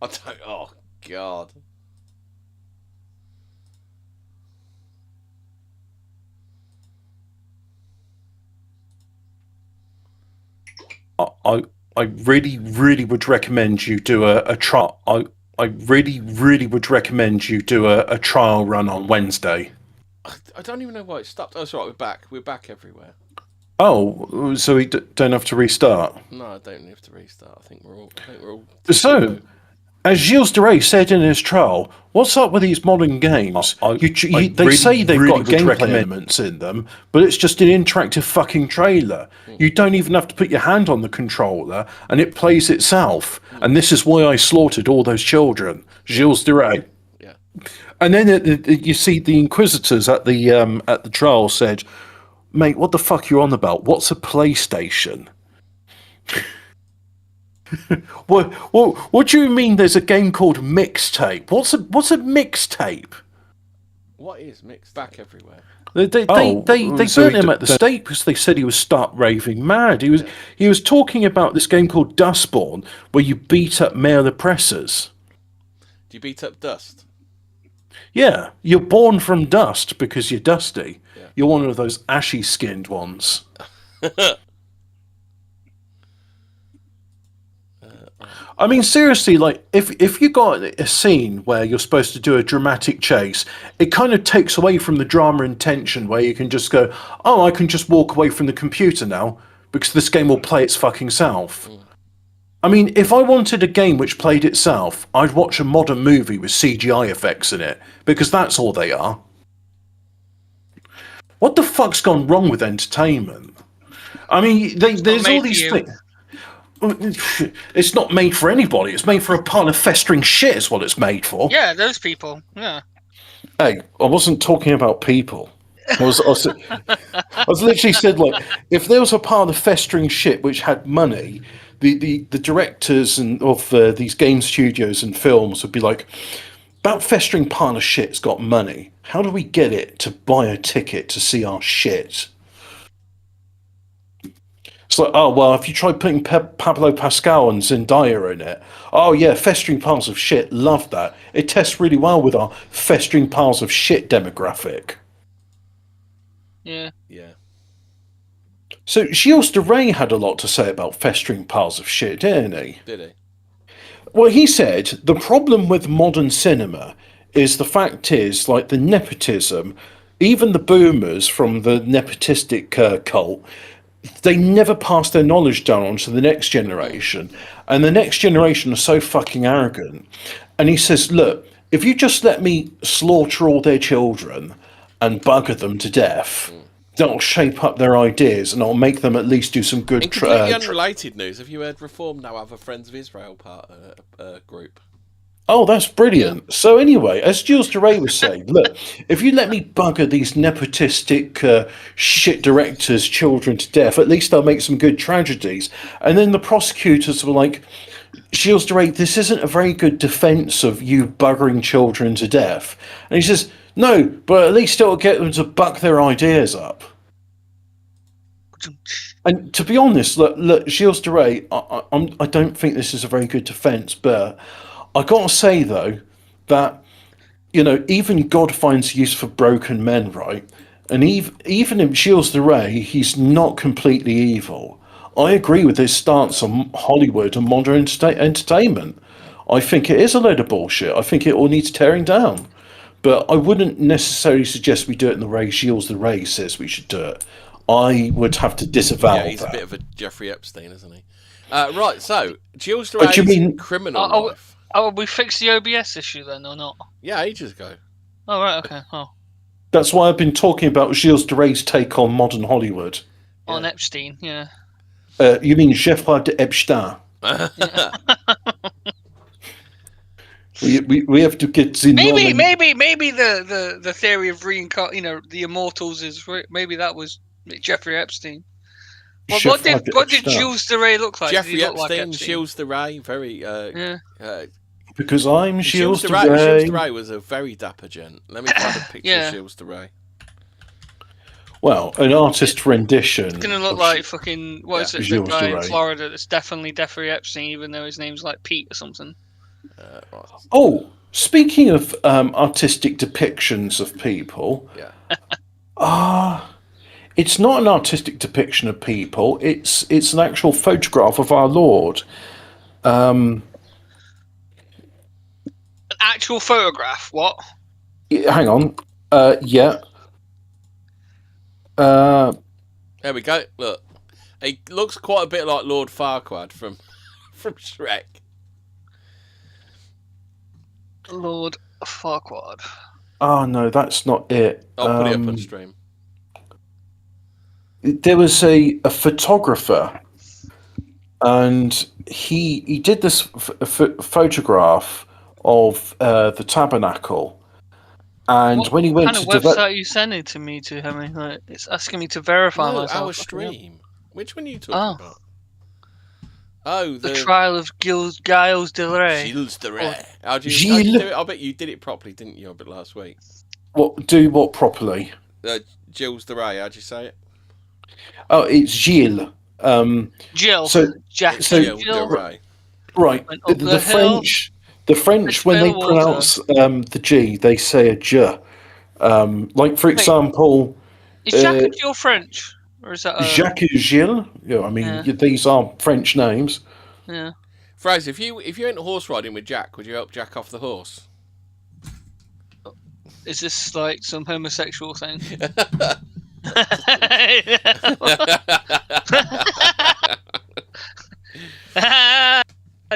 I don't. Oh God. I I really really would recommend you do a trial. I really really would recommend you do a trial run on Wednesday. I don't even know why it stopped. Oh, it's all right. We're back. We're back everywhere. Oh, so we don't have to restart. No, I don't have to restart. I think we're all. I think we're all So, tickety-boo. as Gilles de Rais said in his trial, what's up with these modern games? They really, say they've really got would gameplay recommend. elements in them, but it's just an interactive fucking trailer. You don't even have to put your hand on the controller, and it plays itself. And this is why I slaughtered all those children. Gilles de Rais. Yeah. And then you see the inquisitors at the trial said, "Mate, what the fuck are you on about? What's a PlayStation?" What do you mean? There's a game called Mixtape? What's a mixtape? What is mixed back everywhere? They burnt him at the stake because they said he was stark raving mad. He was talking about this game called Dustborn, where you beat up male oppressors. Do you beat up dust? Yeah, you're born from dust because you're dusty. Yeah. You're one of those ashy skinned ones. I mean, seriously, like if you got a scene where you're supposed to do a dramatic chase, it kind of takes away from the drama and tension where you can just go, "Oh, I can just walk away from the computer now because this game will play its fucking self." I mean, if I wanted a game which played itself, I'd watch a modern movie with CGI effects in it because that's all they are. What the fuck's gone wrong with entertainment? I mean, there's all these things. It's not made for anybody. It's made for a pile of festering shit. Is what it's made for. Yeah, those people. Yeah. Hey, I wasn't talking about people. I was literally said like, if there was a pile of festering shit which had money, the directors of these game studios and films would be like, that festering pile of shit's got money. How do we get it to buy a ticket to see our shit? It's like, oh, well, if you try putting Pablo Pascal and Zendaya in it, oh, yeah, festering piles of shit, love that. It tests really well with our festering piles of shit demographic. Yeah. Yeah. So Gilles de Rais had a lot to say about festering piles of shit, didn't he? Did he? Well, he said the problem with modern cinema is the fact is, like, the nepotism, even the boomers from the nepotistic cult, they never pass their knowledge down onto the next generation. And the next generation are so fucking arrogant. And he says, look, if you just let me slaughter all their children and bugger them to death, that'll shape up their ideas and I'll make them at least do some good... In completely unrelated news, have you heard Reform now have a Friends of Israel group? Oh, that's brilliant. Yeah. So anyway, as Gilles de Rais was saying, look, if you let me bugger these nepotistic shit directors' children to death, at least they'll make some good tragedies. And then the prosecutors were like, Gilles de Rais, this isn't a very good defence of you buggering children to death. And he says, no, but at least it'll get them to buck their ideas up. And to be honest, look Gilles de Rais, I don't think this is a very good defence, but... I gotta say though that even God finds use for broken men, right? And even in Gilles de Rais, he's not completely evil. I agree with his stance on Hollywood and modern entertainment. I think it is a load of bullshit. I think it all needs tearing down. But I wouldn't necessarily suggest we do it in the way Gilles de Rais says we should do it. I would have to disavow that. Yeah, he's a bit of a Jeffrey Epstein, isn't he? Right, so Gilles de Rais' criminal life. Oh, we fixed the OBS issue then, or not? Yeah, ages ago. Oh, right, okay. Oh. That's why I've been talking about Gilles de Rais' take on modern Hollywood. On Epstein, yeah. You mean Jeffrey Epstein? we have to get the maybe the theory of reincarnation, the immortals is maybe that was Jeffrey Epstein. Well, what did Gilles de Rais look like? Jeffrey Epstein, Gilles de Rais, very because I'm Gilles de Rais. Gilles de Rais was a very dapper gent. Let me find a picture of Gilles de Rais. Well, an artist rendition. It's gonna look like fucking the guy in Florida that's definitely Jeffrey Epstein, even though his name's like Pete or something. Right. Oh, speaking of artistic depictions of people, it's not an artistic depiction of people. It's an actual photograph of our Lord. An actual photograph? What? Hang on. Yeah. There we go. Look, he looks quite a bit like Lord Farquaad from Shrek. Lord Farquaad. Oh no, that's not it. I'll put it up on stream. There was a photographer, and he did this photograph of the tabernacle. And when he went to what kind of website are you sending to me to, Henry? Like, it's asking me to verify myself. Our stream. Which one are you talking about? Oh, the trial of Giles de Rais. Giles de Rais. How do you do it? I bet you did it properly, didn't you? A bit last week. What properly? Giles de Rais. How do you say it? Oh, it's Gilles. Jill. Gilles de Rais. Right. The French, when they pronounce the G, they say a J. Like, for example... Is Jacques and Jill French? Or is that Jacques and Gilles? Yeah, I mean, these are French names. Yeah. Fraser, if you went horse riding with Jack, would you help Jack off the horse? Is this like some homosexual thing?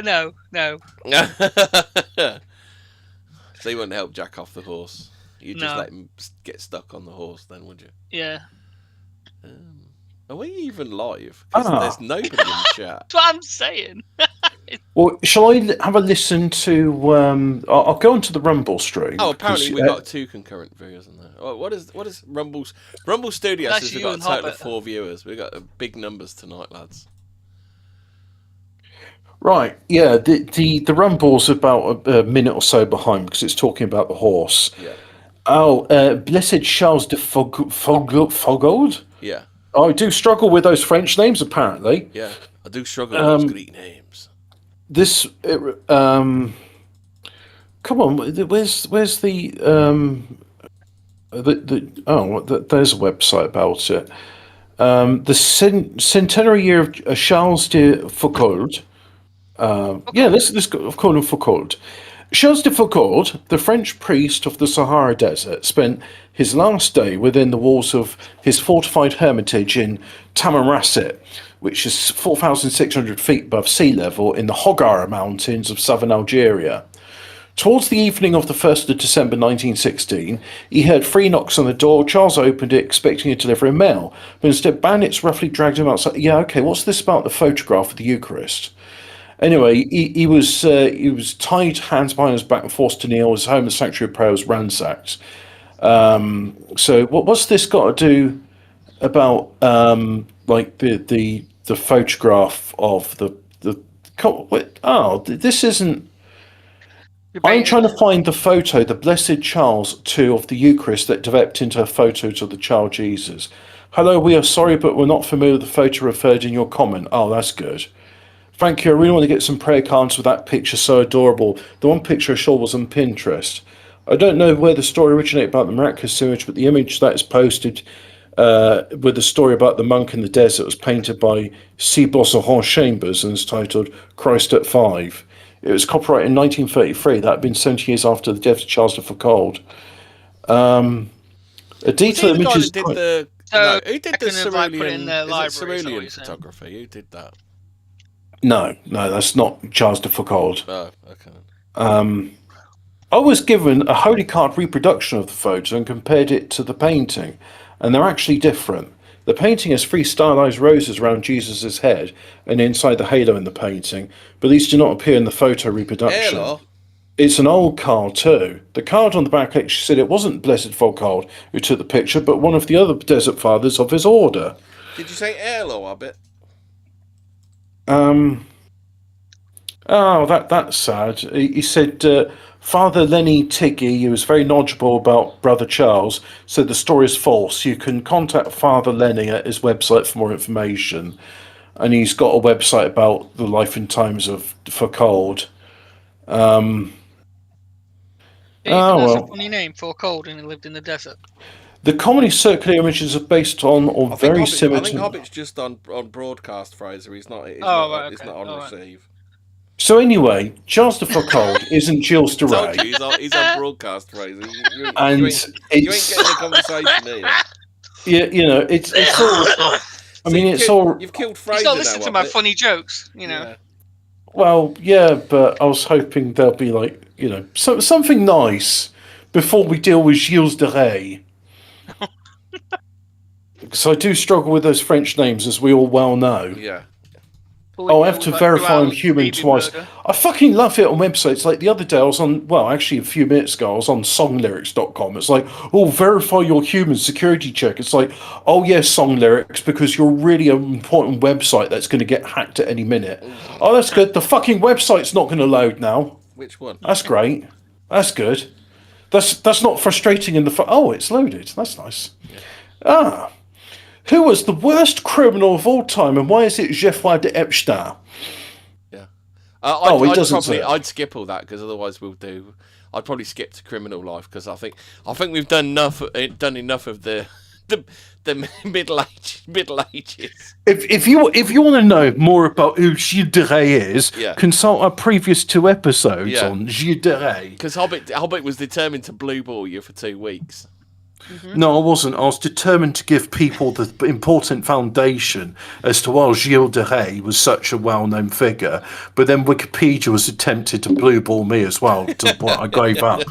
No. So you wouldn't help Jack off the horse? You'd just let him get stuck on the horse then, would you? Yeah. Are we even live? Because there's nobody in the chat. That's what I'm saying. Well, shall I have a listen to... I'll go onto the Rumble stream. Oh, apparently we've got 2 concurrent viewers in there. Oh, what is Rumble's... Rumble Studios says we've got a total of 4 viewers. We've got big numbers tonight, lads. Right, yeah, the Rumble's about a minute or so behind because it's talking about the horse. Yeah. Oh, Blessed Charles de Fogold? Yeah. I do struggle with those French names, apparently. Yeah, I do struggle with those Greek names. This, come on, where's the there's a website about it. The centenary year of Charles de Foucauld. Yeah, let's call him Foucauld. Charles de Foucauld, the French priest of the Sahara Desert, spent his last day within the walls of his fortified hermitage in Tamanrasset, which is 4,600 feet above sea level in the Hogar Mountains of southern Algeria. Towards the evening of the 1st of December 1916, he heard 3 knocks on the door. Charles opened it, expecting to deliver a mail, but instead bandits roughly dragged him outside. Yeah, okay, what's this about the photograph of the Eucharist? Anyway, he was tied hands behind his back and forced to kneel. His home and sanctuary of prayer was ransacked. So what's this got to do about like the photograph of this isn't. I'm trying to find the photo, the Blessed Charles II of the Eucharist that developed into a photo of the child Jesus. Hello, we are sorry, but we're not familiar with the photo referred in your comment. Oh, that's good. Thank you. I really want to get some prayer cards with that picture. So adorable. The one picture I saw was on Pinterest. I don't know where the story originated about the miraculous image, but the image that is posted with the story about the monk in the desert was painted by C. Bosseron Chambers and is titled Christ at 5. It was copyrighted in 1933. That had been 70 years after the death of Charles de Foucauld. A detailed image is... Who did the cerulean photography? Who did that? No, that's not Charles de Foucauld. Oh, okay. I was given a Holy Card reproduction of the photo and compared it to the painting, and they're actually different. The painting has 3 stylized roses around Jesus' head and inside the halo in the painting, but these do not appear in the photo reproduction. Hello. It's an old card too. The card on the back actually said it wasn't Blessed Foucauld who took the picture, but one of the other desert fathers of his order. Did you say hello, I bet? Oh, that's sad. He said Father Lenny Tiggy, who was very knowledgeable about Brother Charles, said the story is false. You can contact Father Lenny at his website for more information. And he's got a website about the life and times of Foucauld. That's a funny name for a cold, and he lived in the desert. The comedy circular images are based on or very similar. I think Hobbit's just on broadcast, Fraser. He's not. He's right, not on receive. So anyway, Giles the Fockhold isn't Giles de Rais. He's on broadcast, Fraser. You And ain't getting the conversation here. Yeah, it's all. I mean, it's all. You've killed Fraser. He's not listening to my funny jokes, Yeah. Well, yeah, but I was hoping there'll be something nice before we deal with Giles de Rais. Because I do struggle with those French names, as we all well know. Yeah. I have to verify I'm human twice. Murder. I fucking love it on websites. Like the other day, I was on, actually a few minutes ago, I was on songlyrics.com. It's like, verify your human security check. It's like, yes, Song Lyrics, because you're really an important website that's going to get hacked at any minute. Oh, that's good. The fucking website's not going to load now. Which one? That's great. That's good. That's not frustrating in the... it's loaded. That's nice. Yeah. Who was the worst criminal of all time, and why is it Geoffroy de Epstein? Yeah. I'd skip all that because otherwise I'd probably skip to criminal life because I think we've done enough of the middle ages. If you want to know more about who Gilles de Rais is, consult our previous 2 episodes on Gilles de Rais. Because Hobbit was determined to blue ball you for 2 weeks. Mm-hmm. No, I wasn't. I was determined to give people the important foundation as to why Gilles de Rais was such a well-known figure. But then Wikipedia was attempted to blue ball me as well, to the point I gave up.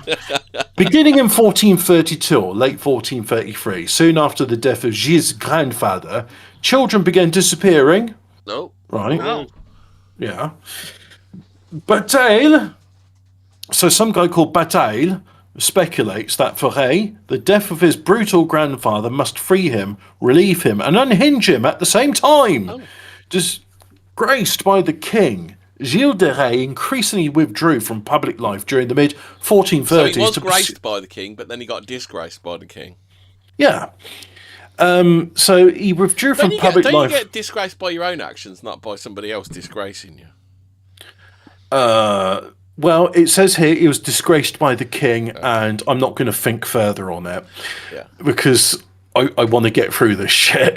Beginning in 1432 or late 1433, soon after the death of Gilles' grandfather, children began disappearing. No. Right. No. Yeah. Bataille. So some guy called Bataille speculates that for Rais, the death of his brutal grandfather must free him, relieve him, and unhinge him at the same time. Disgraced by the king, Gilles de Rais increasingly withdrew from public life during the mid-1430s. So he was graced by the king, but then he got disgraced by the king. Yeah. So he withdrew from public life. Don't you get disgraced by your own actions, not by somebody else disgracing you? Well, it says here he was disgraced by the king, and I'm not going to think further on it because I want to get through this shit.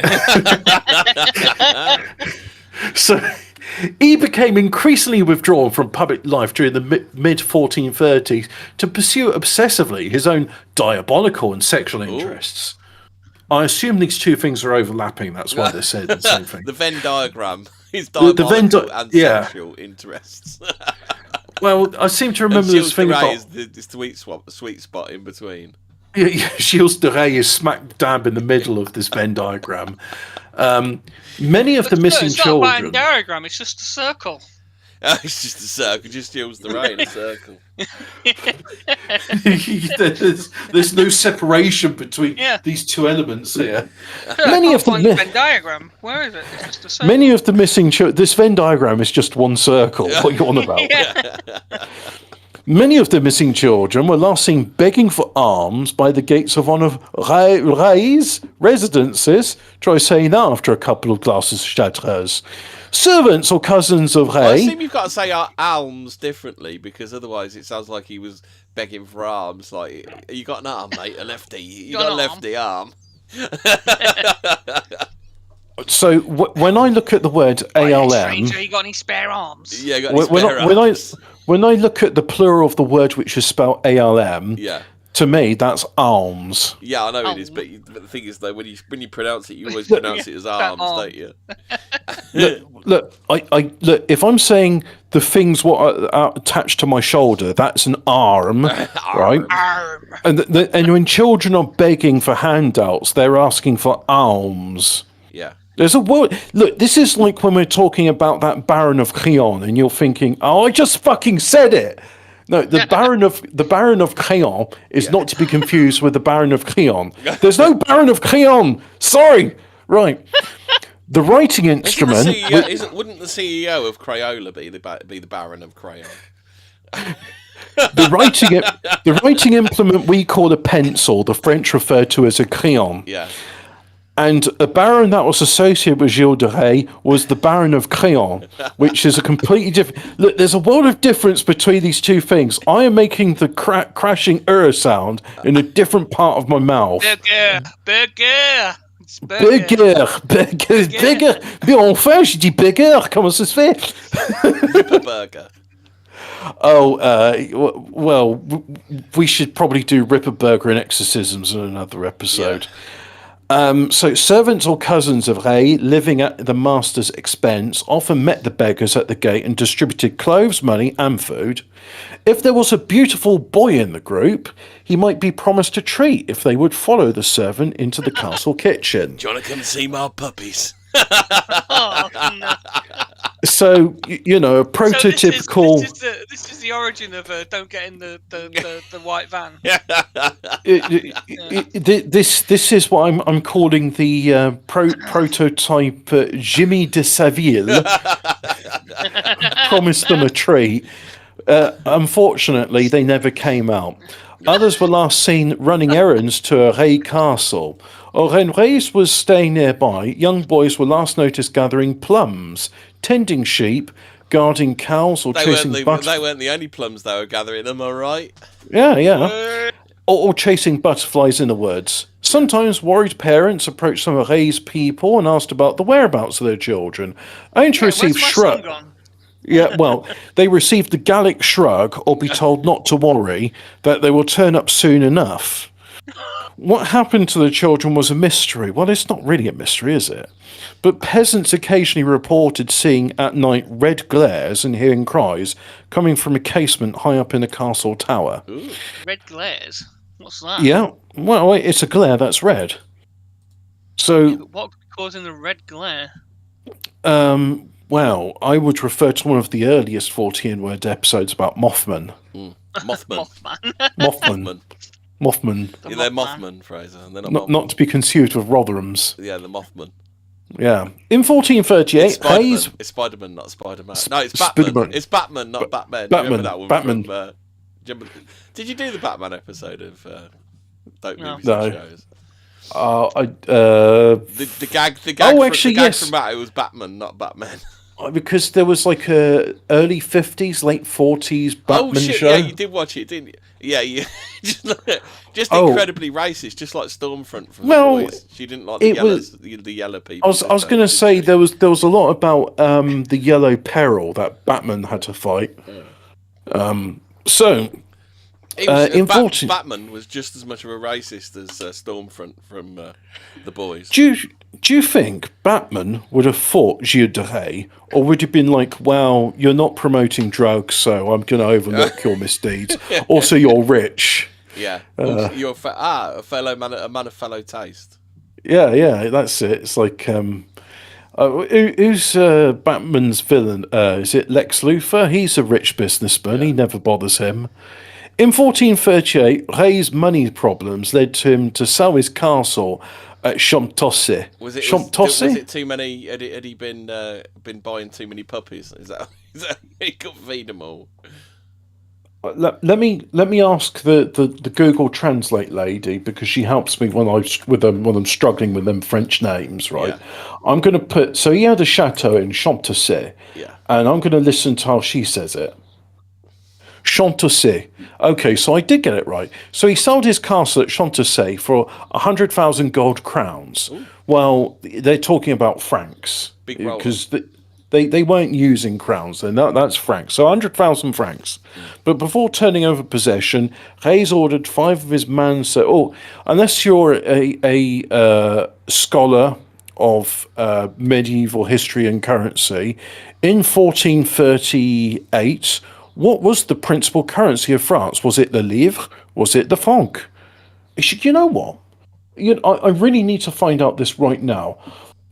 So he became increasingly withdrawn from public life during the mid-1430s to pursue obsessively his own diabolical and sexual interests. I assume these 2 things are overlapping. That's why they said the same thing. The Venn diagram. His diabolical and sexual interests. Well, I seem to remember this thing about... is the sweet spot in between. Yeah, Gilles de Rais is smack dab in the middle of this Venn diagram. Many of the missing children... It's not a Venn diagram, it's just a circle. It's just a circle, just Gilles de Rais in a circle. there's no separation between these 2 elements here. Many of the Venn diagram. Where is it? It's just a circle. Many of the missing children. This Venn diagram is just one circle. What are you on about? Many of the missing children were last seen begging for alms by the gates of one of Rais' residences. Try saying that after a couple of glasses of Chartreuse. Servants or cousins of Rais. Well, I assume you've got to say alms differently because otherwise it sounds like he was begging for alms. Like, you got an arm, mate, a lefty. You got a lefty arm. So when I look at the word ALM, stranger, you got any spare arms? Yeah, got any spare arms. When I look at the plural of the word which is spelled ALM, to me that's alms. Yeah, I know it is, but the thing is though, when you pronounce it, you always pronounce it as arms, don't you? Look, if I'm saying the things what are attached to my shoulder, that's an arm, right? Arm. And when children are begging for handouts, they're asking for alms. Yeah. There's a word. Look, this is like when we're talking about that Baron of Crillon, and you're thinking, "Oh, I just fucking said it." No, the Baron of Crillon is not to be confused with the Baron of Crillon. There's no Baron of Crillon. Sorry, right. The writing instrument. Wouldn't the CEO of Crayola be the Baron of Crayon? The writing implement we call a pencil, the French refer to as a crayon. Yeah. And a baron that was associated with Gilles de Rais was the Baron of Créon, which is a completely different... Look, there's a world of difference between these two things. I am making the crashing sound in a different part of my mouth. Burger. Mais enfin, je dis burger. Comment ça se fait? Ripper burger. Well, we should probably do Ripper Burger and exorcisms in another episode. Yeah. So servants or cousins of Rais, living at the master's expense, often met the beggars at the gate and distributed clothes, money, and food. If there was a beautiful boy in the group, he might be promised a treat if they would follow the servant into the castle kitchen. Do you want to come see my puppies? Oh, no. So, a prototypical... So this is the origin of don't get in the white van. This is what I'm calling the prototype Jimmy de Saville. Promised them a treat. Unfortunately, they never came out. Others were last seen running errands to Rais Castle. When Rais was staying nearby, young boys were last noticed gathering plums, tending sheep, guarding cows, or chasing butterflies. They weren't the only plums they were gathering, am I right? Yeah. Or chasing butterflies in the woods. Sometimes worried parents approached some of Rais' people and asked about the whereabouts of their children, only to receive shrug. Yeah, well, they received the Gallic shrug, or be told not to worry, that they will turn up soon enough. What happened to the children was a mystery. Well, it's not really a mystery, is it? But peasants occasionally reported seeing at night red glares and hearing cries coming from a casement high up in the castle tower. Ooh, red glares? What's that? Yeah, well, it's a glare that's red. So, yeah, but what causing the red glare? Well, I would refer to one of the earliest Fortean word episodes about Mothman. Mothman. Mothman. Yeah, they're Mothman, Fraser. They're not to be confused with Rotherhams. Yeah, the Mothman. Yeah. In 1438, Rais... It's Spider-Man, not Spider-Man. No, it's Batman. Spider-Man. It's Batman, not Batman. Batman. Did you do the Batman episode of Dope Movies No. and Shows? The gag yes. from Matt, it was Batman, not Batman. Because there was like a early 50s, late 40s Batman show. Yeah, you did watch it, didn't you? Yeah, just incredibly racist, just like Stormfront from The Boys. She didn't like the yellow people. I was going to say there was a lot about the yellow peril that Batman had to fight. Batman was just as much of a racist as Stormfront from The Boys. Do you think Batman would have fought Gilles de Rais, or would have been like, well, you're not promoting drugs, so I'm going to overlook your misdeeds. Also, you're rich. Yeah. You're a fellow man, a man of fellow taste. Yeah, that's it. It's like, who's Batman's villain? Is it Lex Luthor? He's a rich businessman. Yeah. He never bothers him. In 1438, Rais' money problems led to him to sell his castle at Champtossé. Was it too many? Had he been buying too many puppies? Is that he could feed them all? Let me ask the Google Translate lady, because she helps me when I'm struggling with them French names, right? Yeah. I'm going to put, so he had a chateau in Champtossé, and I'm going to listen to how she says it. Champtossé. Okay, so I did get it right. So he sold his castle at Champtossé for 100,000 gold crowns. Ooh. Well, they're talking about francs because they weren't using crowns. Then that's francs. So 100,000 francs. But before turning over possession, Rais ordered 5 of his men. So, unless you're a scholar of medieval history and currency, in 1438. What was the principal currency of France? Was it the livre? Was it the franc? You know what? I really need to find out this right now.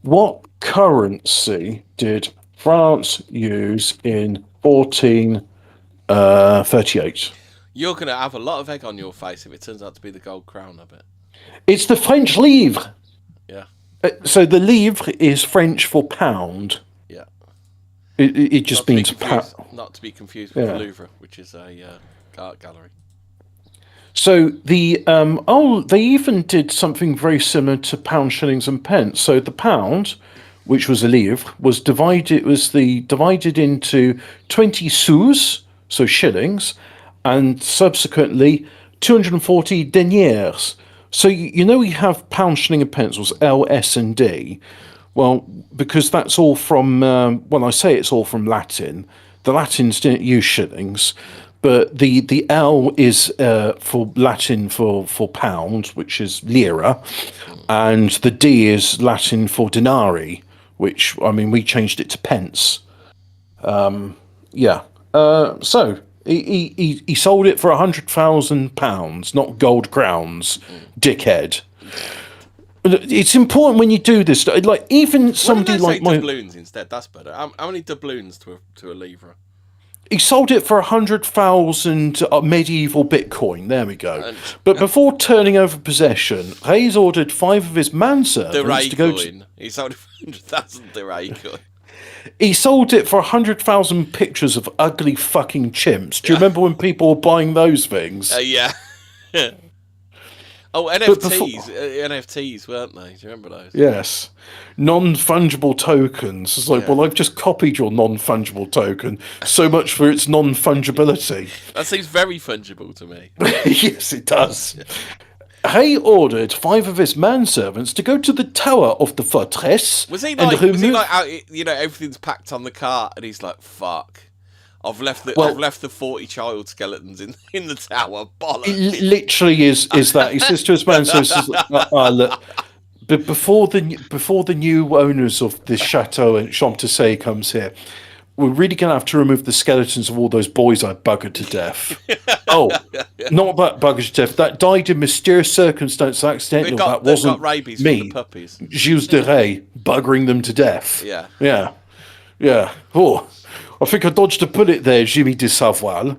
What currency did France use in 1438? You're going to have a lot of egg on your face if it turns out to be the gold crown, I bet. It's the French livre. Yeah. So the livre is French for pound. Yeah. It just means not to be confused with the Louvre, which is a art gallery. So they even did something very similar to pound, shillings, and pence. So the pound, which was a livre, was divided into 20 sous, so shillings, and subsequently 240 deniers. So you know we have pound, shilling, and pence was L, S, and D. Well, because that's all from well, I say it's all from Latin. The Latins didn't use shillings, but the L is for Latin for pound, which is lira, and the D is Latin for denari, which I mean we changed it to pence. Yeah. So he sold it for £100,000, not gold crowns, dickhead. It's important when you do this. Like even somebody like my doubloons instead. That's better. How many doubloons to a livre? He sold it for 100,000 medieval Bitcoin. There we go. But before turning over possession, Rais ordered 5 of his manservants to go to. He sold it for 100,000 Rais coin. He sold it for 100,000 pictures of ugly fucking chimps. Do you remember when people were buying those things? Yeah. Oh, NFTs, weren't they? Do you remember those? Yes. Non-fungible tokens. It's like, well, I've just copied your non-fungible token. So much for its non-fungibility. That seems very fungible to me. Yes, it does. He ordered 5 of his manservants to go to the tower of the fortress. Was he like, everything's packed on the cart, and he's like, fuck. I've left the 40 child skeletons in the tower. Bollocks. It literally is that. He says to his man, look, but before the new owners of this chateau and Champ-Tessé comes here, we're really going to have to remove the skeletons of all those boys I buggered to death. Oh, not that buggered to death. That died in mysterious circumstances accidentally. That wasn't rabies me. From the puppies. Gilles de Rais buggering them to death. Yeah. Oh, I think I dodged a bullet there, Jimmy de Savoie.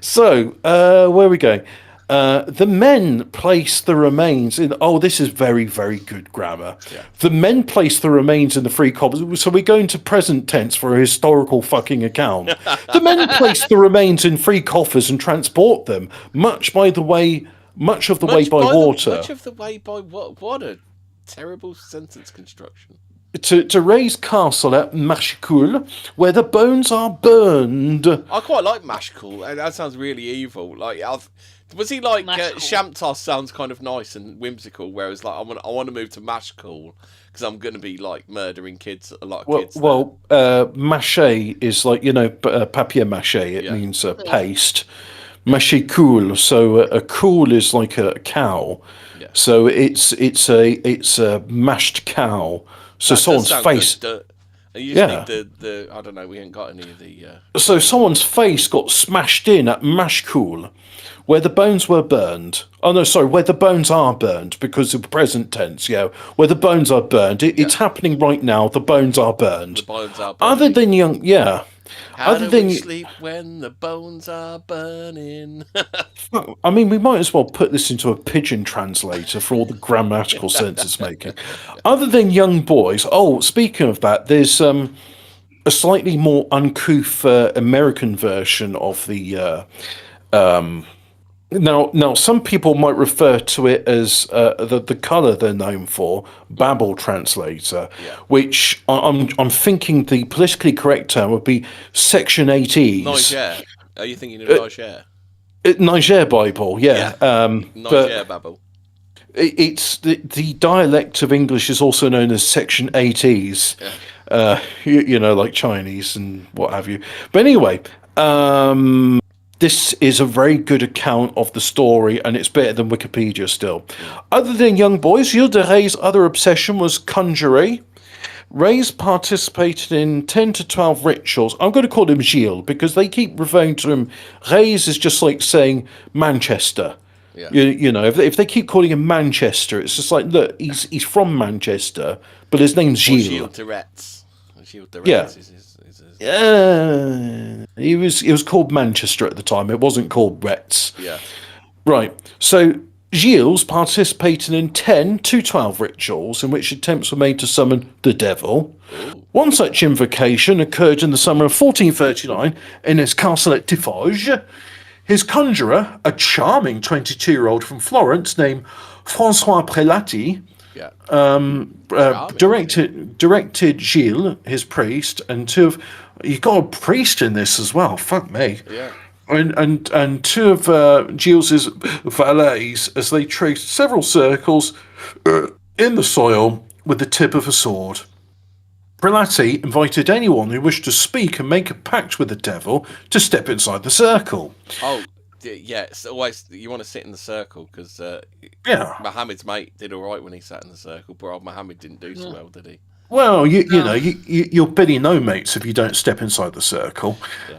So, where are we going? The men place the remains in. Oh, this is very, very good grammar. Yeah. The men place the remains in the free coffers. So we go into present tense for a historical fucking account. The men place the remains in free coffers and transport them, much of the way by water. Much of the way by what? What a terrible sentence construction. To Rais castle at Machecoul, where the bones are burned. I quite like Machecoul, and that sounds really evil. Like, was he like Shamtas sounds kind of nice and whimsical, whereas like I want to move to Machecoul because I'm going to be like murdering kids, a lot of kids. Well, mache is like papier mache. It means paste. Machecoul, so a cool is like a cow. Yeah. So it's a mashed cow. So someone's face. You just need the I don't know. We ain't got any of the. So someone's face got smashed in at Machecoul, where the bones were burned. Oh no, sorry, where the bones are burned because of present tense. Yeah, where the bones are burned. It's happening right now. The bones are burned. The bones are burned. Other than How do we sleep when the bones are burning? I mean, we might as well put this into a pigeon translator for all the grammatical sense it's making. Other than young boys, speaking of that, there's a slightly more uncouth American version of the. Now, some people might refer to it as the colour they're known for, Babel translator, which I'm thinking the politically correct term would be Section 8Es. Niger. Are you thinking of Niger? Niger Bible, yeah. Niger Babel. It's the dialect of English is also known as Section 8Es. Yeah. Like Chinese and what have you. But anyway, this is a very good account of the story, and it's better than Wikipedia still. Other than young boys, Gilles de Rais' other obsession was conjuring. Rais participated in 10 to 12 rituals. I'm going to call him Gilles because they keep referring to him. Rais is just like saying Manchester. Yeah. If they keep calling him Manchester, it's just like, look, he's from Manchester, but his name's Gilles. Gilles de Retz. Gilles de Retz is he was called Manchester at the time. It wasn't called Retz. Yeah. Right. So Gilles participated in 10 to 12 rituals in which attempts were made to summon the devil. Ooh. One such invocation occurred in the summer of 1439 in his castle at Tiffauges. His conjurer, a charming 22-year-old from Florence named François Prelati, directed Gilles, his priest, and two of... You got a priest in this as well, fuck me. Yeah. And two of Giles's valets as they traced several circles in the soil with the tip of a sword. Prelati invited anyone who wished to speak and make a pact with the devil to step inside the circle. Oh, yeah. It's always you want to sit in the circle because Muhammad's mate did all right when he sat in the circle, but old Muhammad didn't do so well, did he? Well, you're Billy No Mates if you don't step inside the circle.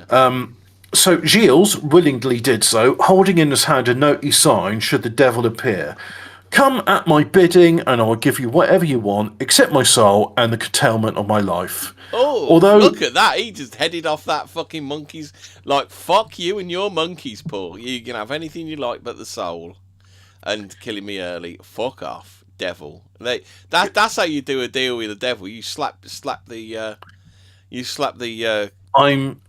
Yeah. So Giles willingly did so, holding in his hand a note he signed should the devil appear. Come at my bidding, and I'll give you whatever you want, except my soul and the curtailment of my life. Oh, look at that. He just headed off that fucking monkeys. Like, fuck you and your monkeys, Paul. You can have anything you like but the soul. And killing me early. Fuck off, devil. That's how you do a deal with the devil. You slap the... I'm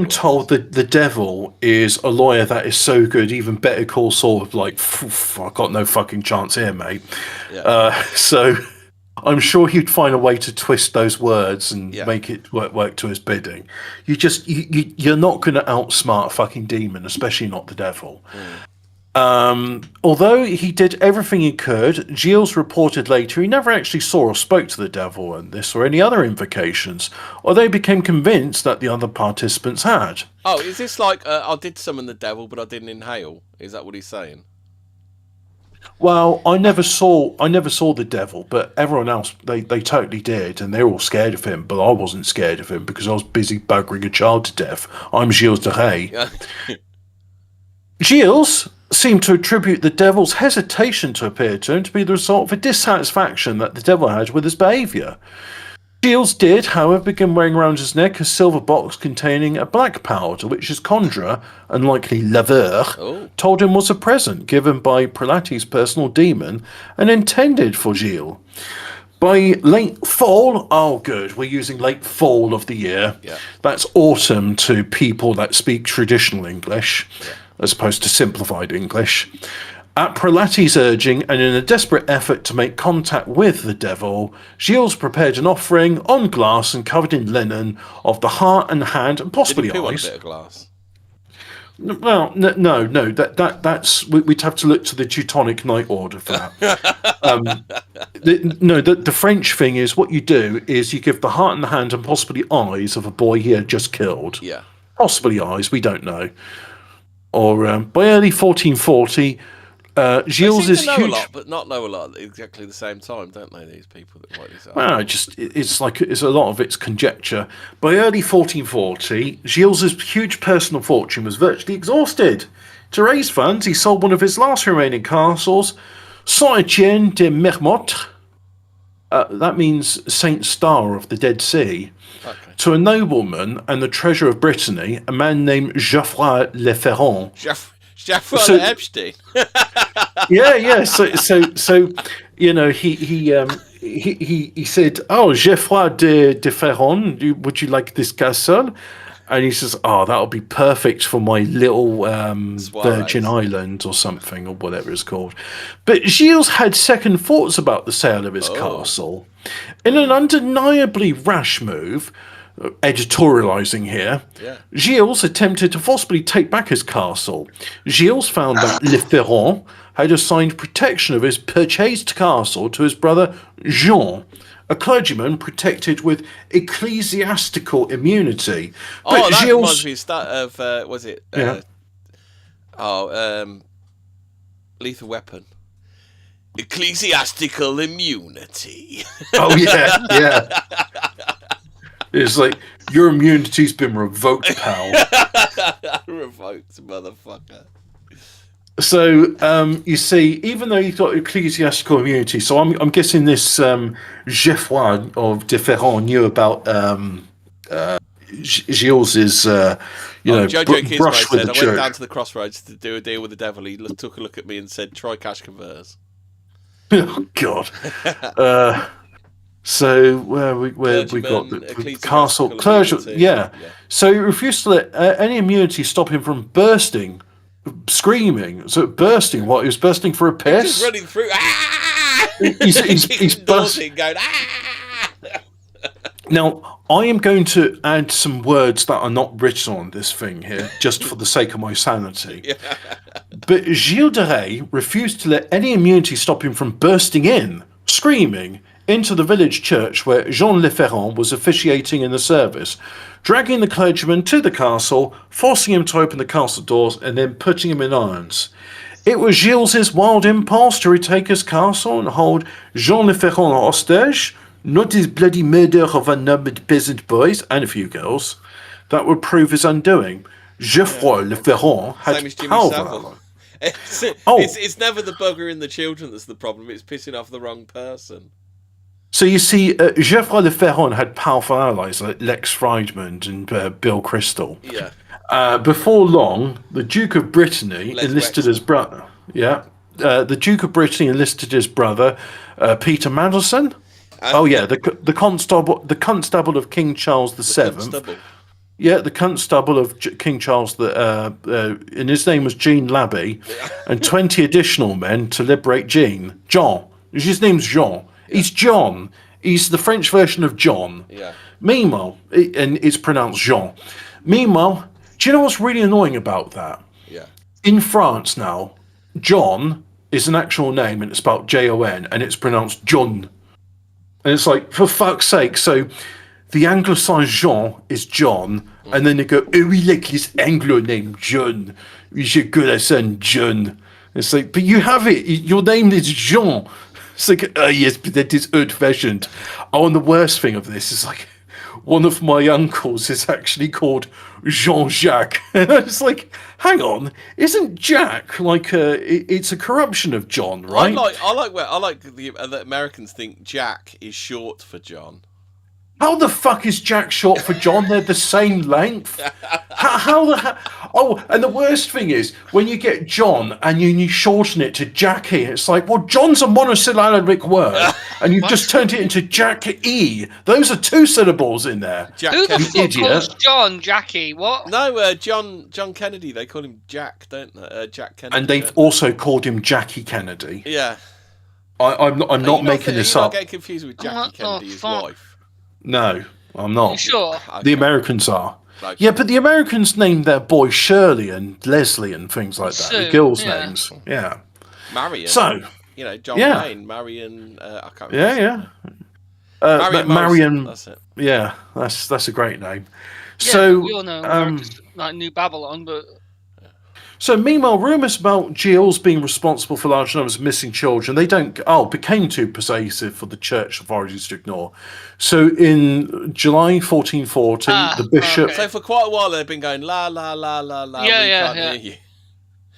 told that the devil is a lawyer that is so good, even Better Call Saul of like, I've got no fucking chance here, mate. Yeah. So I'm sure he'd find a way to twist those words and make it work to his bidding. You're not going to outsmart a fucking demon, especially not the devil. Although he did everything he could, Giles reported later he never actually saw or spoke to the devil on this or any other invocations, although he became convinced that the other participants had. Oh, is this like, I did summon the devil, but I didn't inhale? Is that what he's saying? Well, I never saw the devil, but everyone else, they totally did, and they're all scared of him, but I wasn't scared of him because I was busy buggering a child to death. I'm Giles de Rais. Giles seemed to attribute the devil's hesitation to appear to him to be the result of a dissatisfaction that the devil had with his behaviour. Giles did, however, begin wearing around his neck a silver box containing a black powder, which his conjurer, and likely laveur, told him was a present given by Prelati's personal demon and intended for Giles. By late fall, we're using late fall of the year. Yeah. That's autumn to people that speak traditional English. Yeah. As opposed to simplified English. At Prelati's urging, and in a desperate effort to make contact with the devil, Giles prepared an offering on glass and covered in linen of the heart and hand and possibly eyes. On a bit of glass? Well, no. That's we'd have to look to the Teutonic Night Order for that. The French thing is what you do is you give the heart and the hand and possibly eyes of a boy he had just killed. Yeah, possibly eyes. We don't know. Or by early 1440, Giles is huge. Know a lot, but not know a lot at exactly the same time, don't they? These people that write this up. Well, it's a lot of it's conjecture. By early 1440, Giles's huge personal fortune was virtually exhausted. To raise funds, he sold one of his last remaining castles, Saint-Étienne de Mermotte. That means Saint Star of the Dead Sea. Okay. To a nobleman and the treasurer of Brittany, a man named Geoffroy Le Ferron. Geoffroy Epstein. Yeah. So he said, "Oh, Geoffroy de Ferron, would you like this castle?" And he says, "Oh, that'll be perfect for my little Virgin Island or something, or whatever it's called." But Giles had second thoughts about the sale of his castle. In an undeniably rash move, editorializing here, Giles attempted to forcibly take back his castle. Giles found that Le Ferron had assigned protection of his purchased castle to his brother Jean, a clergyman protected with ecclesiastical immunity. But that reminds me of, was it? Lethal Weapon. Ecclesiastical immunity. Oh, yeah. It's like, your immunity's been revoked, pal. Revoked, motherfucker. So, you see, even though you've got ecclesiastical immunity, so I'm guessing this Geoffroy of de Ferron knew about Giles's, Jojo brush with the church. I went down to the crossroads to do a deal with the devil. He took a look at me and said, "Try cash converters." Oh, God. So where we got the castle clergy, yeah. So he refused to let any immunity stop him from bursting, screaming. So bursting, what? He was bursting for a piss. He's just running through. Ah! He's bursting, going. Ah! Now I am going to add some words that are not written on this thing here, just for the sake of my sanity. Yeah. But Gilles de Rais refused to let any immunity stop him from bursting in, screaming, into the village church where Jean Le Ferrand was officiating in the service, dragging the clergyman to the castle, forcing him to open the castle doors, and then putting him in irons. It was Gilles' wild impulse to retake his castle and hold Jean Le Ferrand hostage, not his bloody murder of unnumbered peasant boys and a few girls, that would prove his undoing. Geoffroy Le Ferrand had power. It's never the bugger in the children that's the problem. It's pissing off the wrong person. So you see, Geoffroy Le Ferrand had powerful allies like Lex Friedman and Bill Crystal. Yeah. Before long, the Duke of Brittany enlisted his brother. Yeah. The Duke of Brittany enlisted his brother, Peter Mandelson. The constable of King Charles VII. Yeah, the constable of King Charles, and his name was Jean Labby, and 20 additional men to liberate John. His name's Jean. He's John. He's the French version of John. Yeah. Meanwhile, and it's pronounced Jean. Meanwhile, do you know what's really annoying about that? Yeah. In France now, John is an actual name, and it's spelled Jon, and it's pronounced John. And it's like, for fuck's sake, so the Anglicized Jean is John, and then they go, oh, we like his Anglo name, John. We should call our son John. It's like, but you have it. Your name is Jean. It's like, oh, yes, but that is old-fashioned. Oh, and the worst thing of this is, like, one of my uncles is actually called Jean-Jacques. And I was like, hang on, isn't Jack, like, it's a corruption of John, right? I like the Americans think Jack is short for John. How the fuck is Jack short for John? They're the same length. How the hell? Oh, and the worst thing is when you get John and you shorten it to Jackie. It's like, well, John's a monosyllabic word, and you've just turned it into Jack-E. Those are 2 syllables in there. Who the fuck calls John Jackie? What? No, John Kennedy. They call him Jack, don't they? Jack Kennedy. And they've also called him Jackie Kennedy. Yeah. I'm not making this up. Not getting confused with Jackie Kennedy, his wife. No, I'm not. You sure? Okay. The Americans are. Okay. Yeah, but the Americans named their boy Shirley and Leslie and things like that. The girls' names. Yeah. Marion. So, John Wayne, Marion. I can't remember. Marion. That's it. Yeah, that's a great name. Yeah, so we all know America's like New Babylon, but. So meanwhile, rumours about Giles being responsible for large numbers of missing children, became too pervasive for the church authorities to ignore. So in July 1440, the bishop... So for quite a while they've been going, la, la, la, la, la, can't hear you.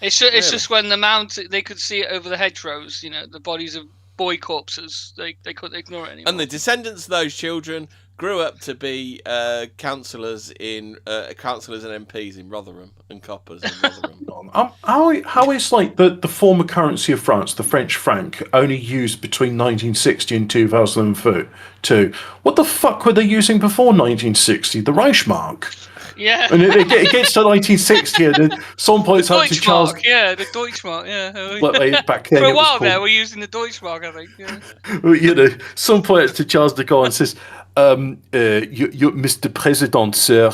It's just when the mountain, they could see it over the hedgerows, the bodies of boy corpses, they couldn't ignore it anymore. And the descendants of those children grew up to be councillors and MPs in Rotherham and coppers in Rotherham. How is like the former currency of France, the French franc, only used between 1960 and 2002? What the fuck were they using before 1960? The Reichsmark. Yeah. And it gets to 1960 and then some points out to Charles. Yeah, the Deutschmark, yeah. Well, back then for a while there, we're using the Deutschmark, I think. Yeah. Some points to Charles de Gaulle and says, Mr. President, sir,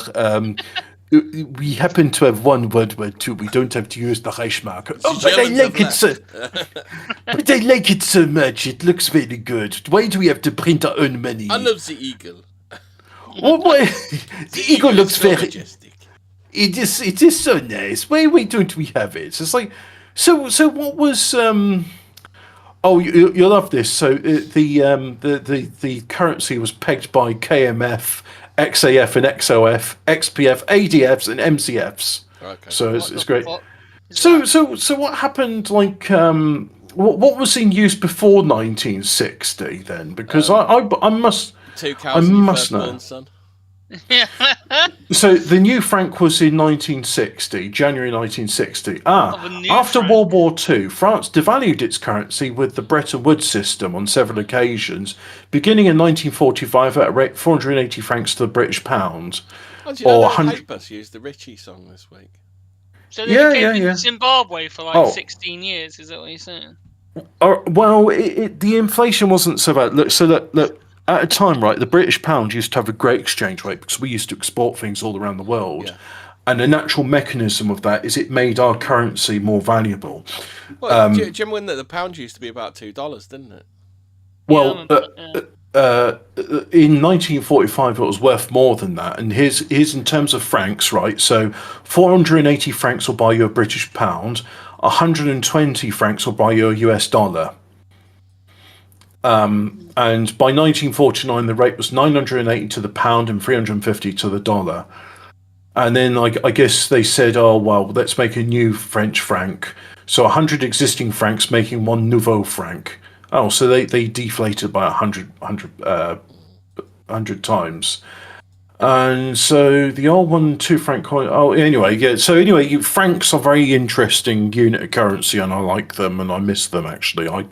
we happen to have one World War II. We don't have to use the Reichsmark. Oh, but I like it so. But I like it so much. It looks very good. Why do we have to print our own money? I love the eagle. The eagle looks so very majestic. It is so nice. Why don't we have it? It's like so. What was Oh, you'll love this. So the currency was pegged by KMF, XAF and XOF, XPF, ADFs and MCFs. Okay. So it's great. So what happened? Like what was in use before 1960 then? Because I must. Two cows and your firstborn son. So the new franc was in 1960, January 1960. After franc. World War II, France devalued its currency with the Bretton Woods system on several occasions, beginning in 1945 at a rate 480 francs to the British pound. Oh, do you know that Hate Bus used the Richie song this week? So they became in Zimbabwe for like 16 years, is that what you're saying? Well, the inflation wasn't so bad. Look, at a time, right, the British pound used to have a great exchange rate because we used to export things all around the world. Yeah. And the natural mechanism of that is it made our currency more valuable. Well, do you remember when the pound used to be about $2, didn't it? Well, in 1945 it was worth more than that. And here's in terms of francs, right? So 480 francs will buy you a British pound. 120 francs will buy you a US dollar. And by 1949, the rate was 980 to the pound and 350 to the dollar. And then I guess they said, oh, well, let's make a new French franc. So 100 existing francs making one nouveau franc. Oh, so they deflated by 100 times. And so the old 1 2 franc coin. Oh, anyway, yeah. So anyway, francs are very interesting unit of currency, and I like them, and I miss them actually. I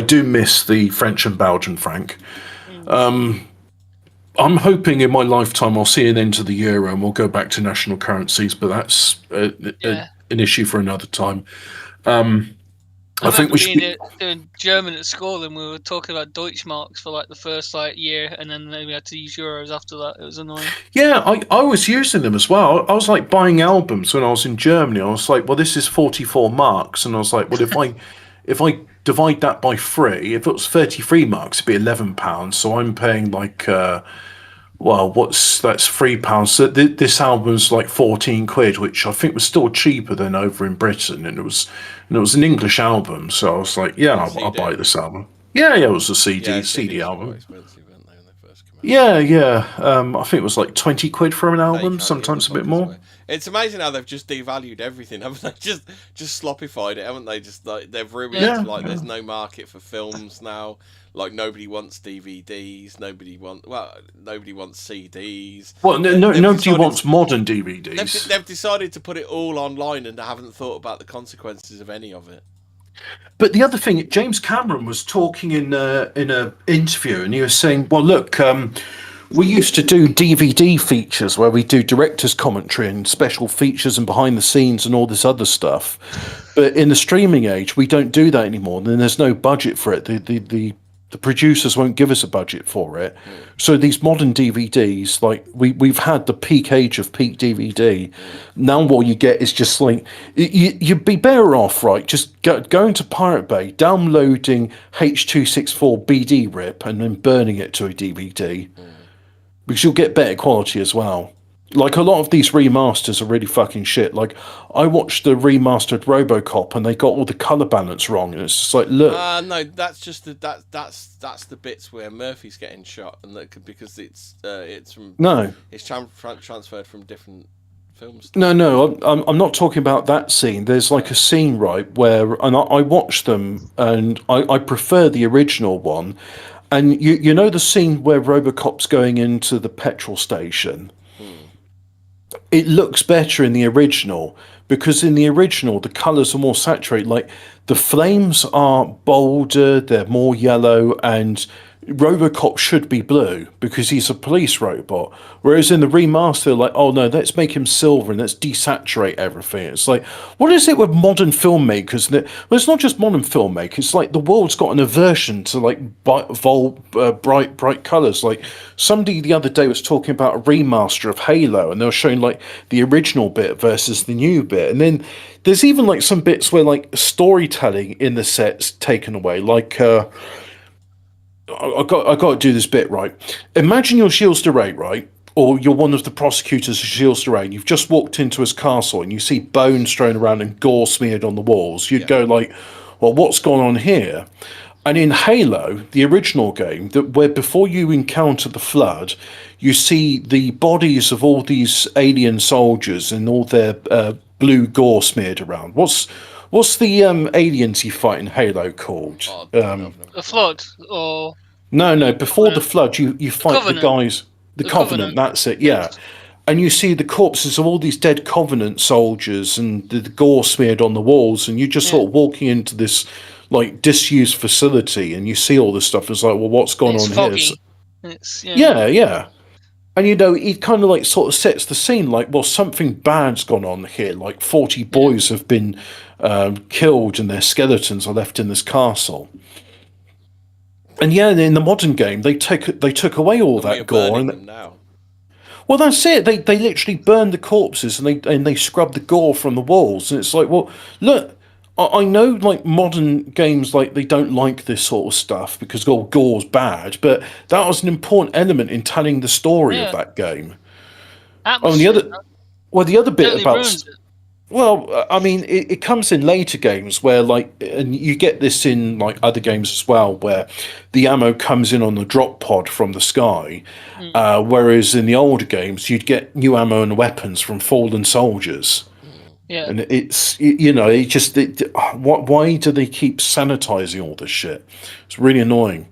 do miss the French and Belgian franc. I'm hoping in my lifetime I'll see an end to the euro and we'll go back to national currencies, but that's an issue for another time. I think we should be doing German at school, and we were talking about Deutschmarks for like the first year, and then we had to use euros after that. It was annoying. Yeah, I was using them as well. I was like buying albums when I was in Germany. I was like, well, this is 44 marks, and I was like, well, if I divide that by 3, if it was 33 marks, it'd be £11. So I'm paying like, that's £3. So this album's like 14 quid, which I think was still cheaper than over in Britain, and it was an English album. So I was like, yeah, I'll buy this album. Yeah, it was a CD album. Expensive, weren't they, when they first came out? Yeah. I think it was like 20 quid for an album, sometimes a bit more. It's amazing how they've just devalued everything, haven't they? Just sloppified it, haven't they? Just like they've ruined it. Like there's no market for films now. Like nobody wants DVDs. Nobody wants CDs. Well, nobody wants modern DVDs. They've decided to put it all online and haven't thought about the consequences of any of it. But the other thing, James Cameron was talking in a interview, and he was saying, "Well, look, we used to do DVD features where we do director's commentary and special features and behind the scenes and all this other stuff. But in the streaming age, we don't do that anymore. And there's no budget for it. The producers won't give us a budget for it. So these modern DVDs, like we've had the peak age of peak DVD. Now what you get is just like you'd be better off, right? Just going to Pirate Bay, downloading H.264 BD rip and then burning it to a DVD. Because you'll get better quality as well. Like a lot of these remasters are really fucking shit. Like I watched the remastered RoboCop and they got all the color balance wrong, and it's just like, look. No, that's just that's the bits where Murphy's getting shot, and that because it's from it's transferred from different films. No, I'm not talking about that scene. There's like a scene right where, and I watched them, and I prefer the original one. And you know the scene where RoboCop's going into the petrol station? It looks better in the original, because in the original the colours are more saturated. Like the flames are bolder, they're more yellow, and RoboCop should be blue because he's a police robot. Whereas in the remaster, they're like, oh no, let's make him silver and let's desaturate everything. It's like, what is it with modern filmmakers? Well, it's not just modern filmmakers. It's like the world's got an aversion to like bright colours. Like somebody the other day was talking about a remaster of Halo, and they were showing like the original bit versus the new bit, and then there's even like some bits where like storytelling in the set's taken away, like. I got to do this bit right. Imagine you're Giles de Rais, right? Or you're one of the prosecutors of Giles de Rais, and you've just walked into his castle and you see bones strewn around and gore smeared on the walls. You'd go like, well, what's going on here? And in Halo, the original game, where before you encounter the Flood, you see the bodies of all these alien soldiers and all their blue gore smeared around. What's the aliens you fight in Halo called? The Flood, or no? Before the Flood, you fight the guys. The Covenant, that's it, yeah. And you see the corpses of all these dead Covenant soldiers and the gore smeared on the walls, and you're just sort of walking into this like disused facility, and you see all this stuff. It's like, well, what's going on foggy. here? It's, yeah. And it kind of like sort of sets the scene, like, well, something bad's gone on here. Like 40 boys have been killed, and their skeletons are left in this castle. And in the modern game, they took away all that gore. And now. Well, that's it. They literally burn the corpses and they scrub the gore from the walls. And it's like, well, look, I know like modern games, like they don't like this sort of stuff because gore's bad, but that was an important element in telling the story of that game. The other bit about. Well, I mean, it comes in later games where, like, and you get this in, like, other games as well, where the ammo comes in on the drop pod from the sky, whereas in the older games, you'd get new ammo and weapons from fallen soldiers. Yeah. And why do they keep sanitizing all this shit? It's really annoying.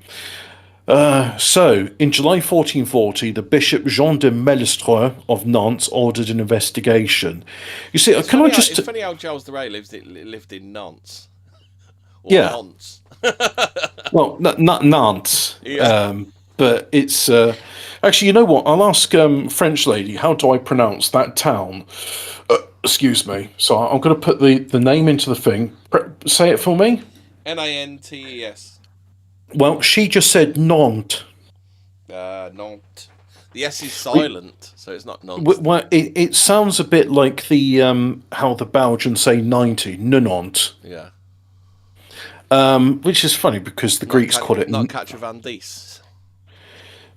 So, in July 1440, the Bishop Jean de Melestre of Nantes ordered an investigation. You see, it's funny how Giles the Ray lived in Nantes. Or Nantes. Well, not Nantes. Yeah. But it's... actually, you know what? I'll ask French lady, how do I pronounce that town? Excuse me. So I'm going to put the name into the thing. Say it for me. Nantes. Well, she just said Nantes. Nantes. The S is silent, so it's not Nantes. Well, it sounds a bit like the how the Belgians say 90, Nantes. Yeah. Which is funny because the Greeks call it... Not 90.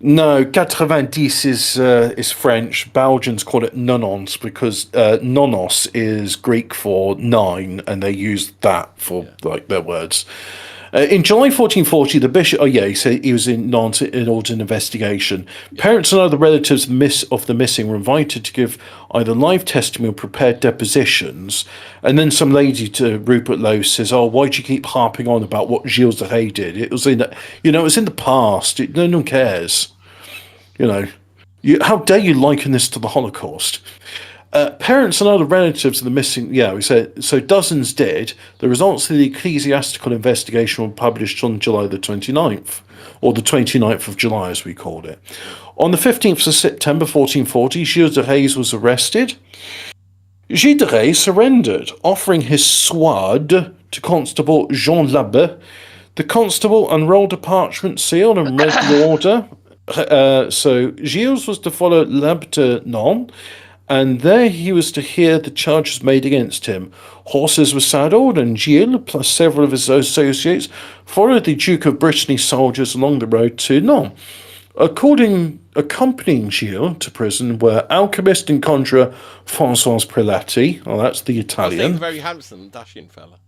No, 90 is French. Belgians call it nonons because nonos is Greek for 9, and they use that for like their words. In July 1440, the bishop... he said he was in Nantes in order an investigation. Parents and other relatives of the missing were invited to give either live testimony or prepared depositions. And then some lady to Rupert Lowe says, why'd you keep harping on about what Giles de Rais did? It was in the past. No one cares. How dare you liken this to the Holocaust? Parents and other relatives of the missing... we said, so dozens did. The results of the ecclesiastical investigation were published on July the 29th, or the 29th of July, as we called it. On the 15th of September 1440, Giles de Rais was arrested. Gilles de Rais surrendered, offering his sword to Constable Jean Labbe. The constable unrolled a parchment seal and read the order. So Gilles was to follow Labbe to Nantes, and there he was to hear the charges made against him. Horses were saddled, and Gilles, plus several of his associates, followed the Duke of Brittany soldiers along the road to Nantes. Accompanying Gilles to prison were alchemist and conjurer François Prelati. That's the Italian. I think very handsome, dashing fella.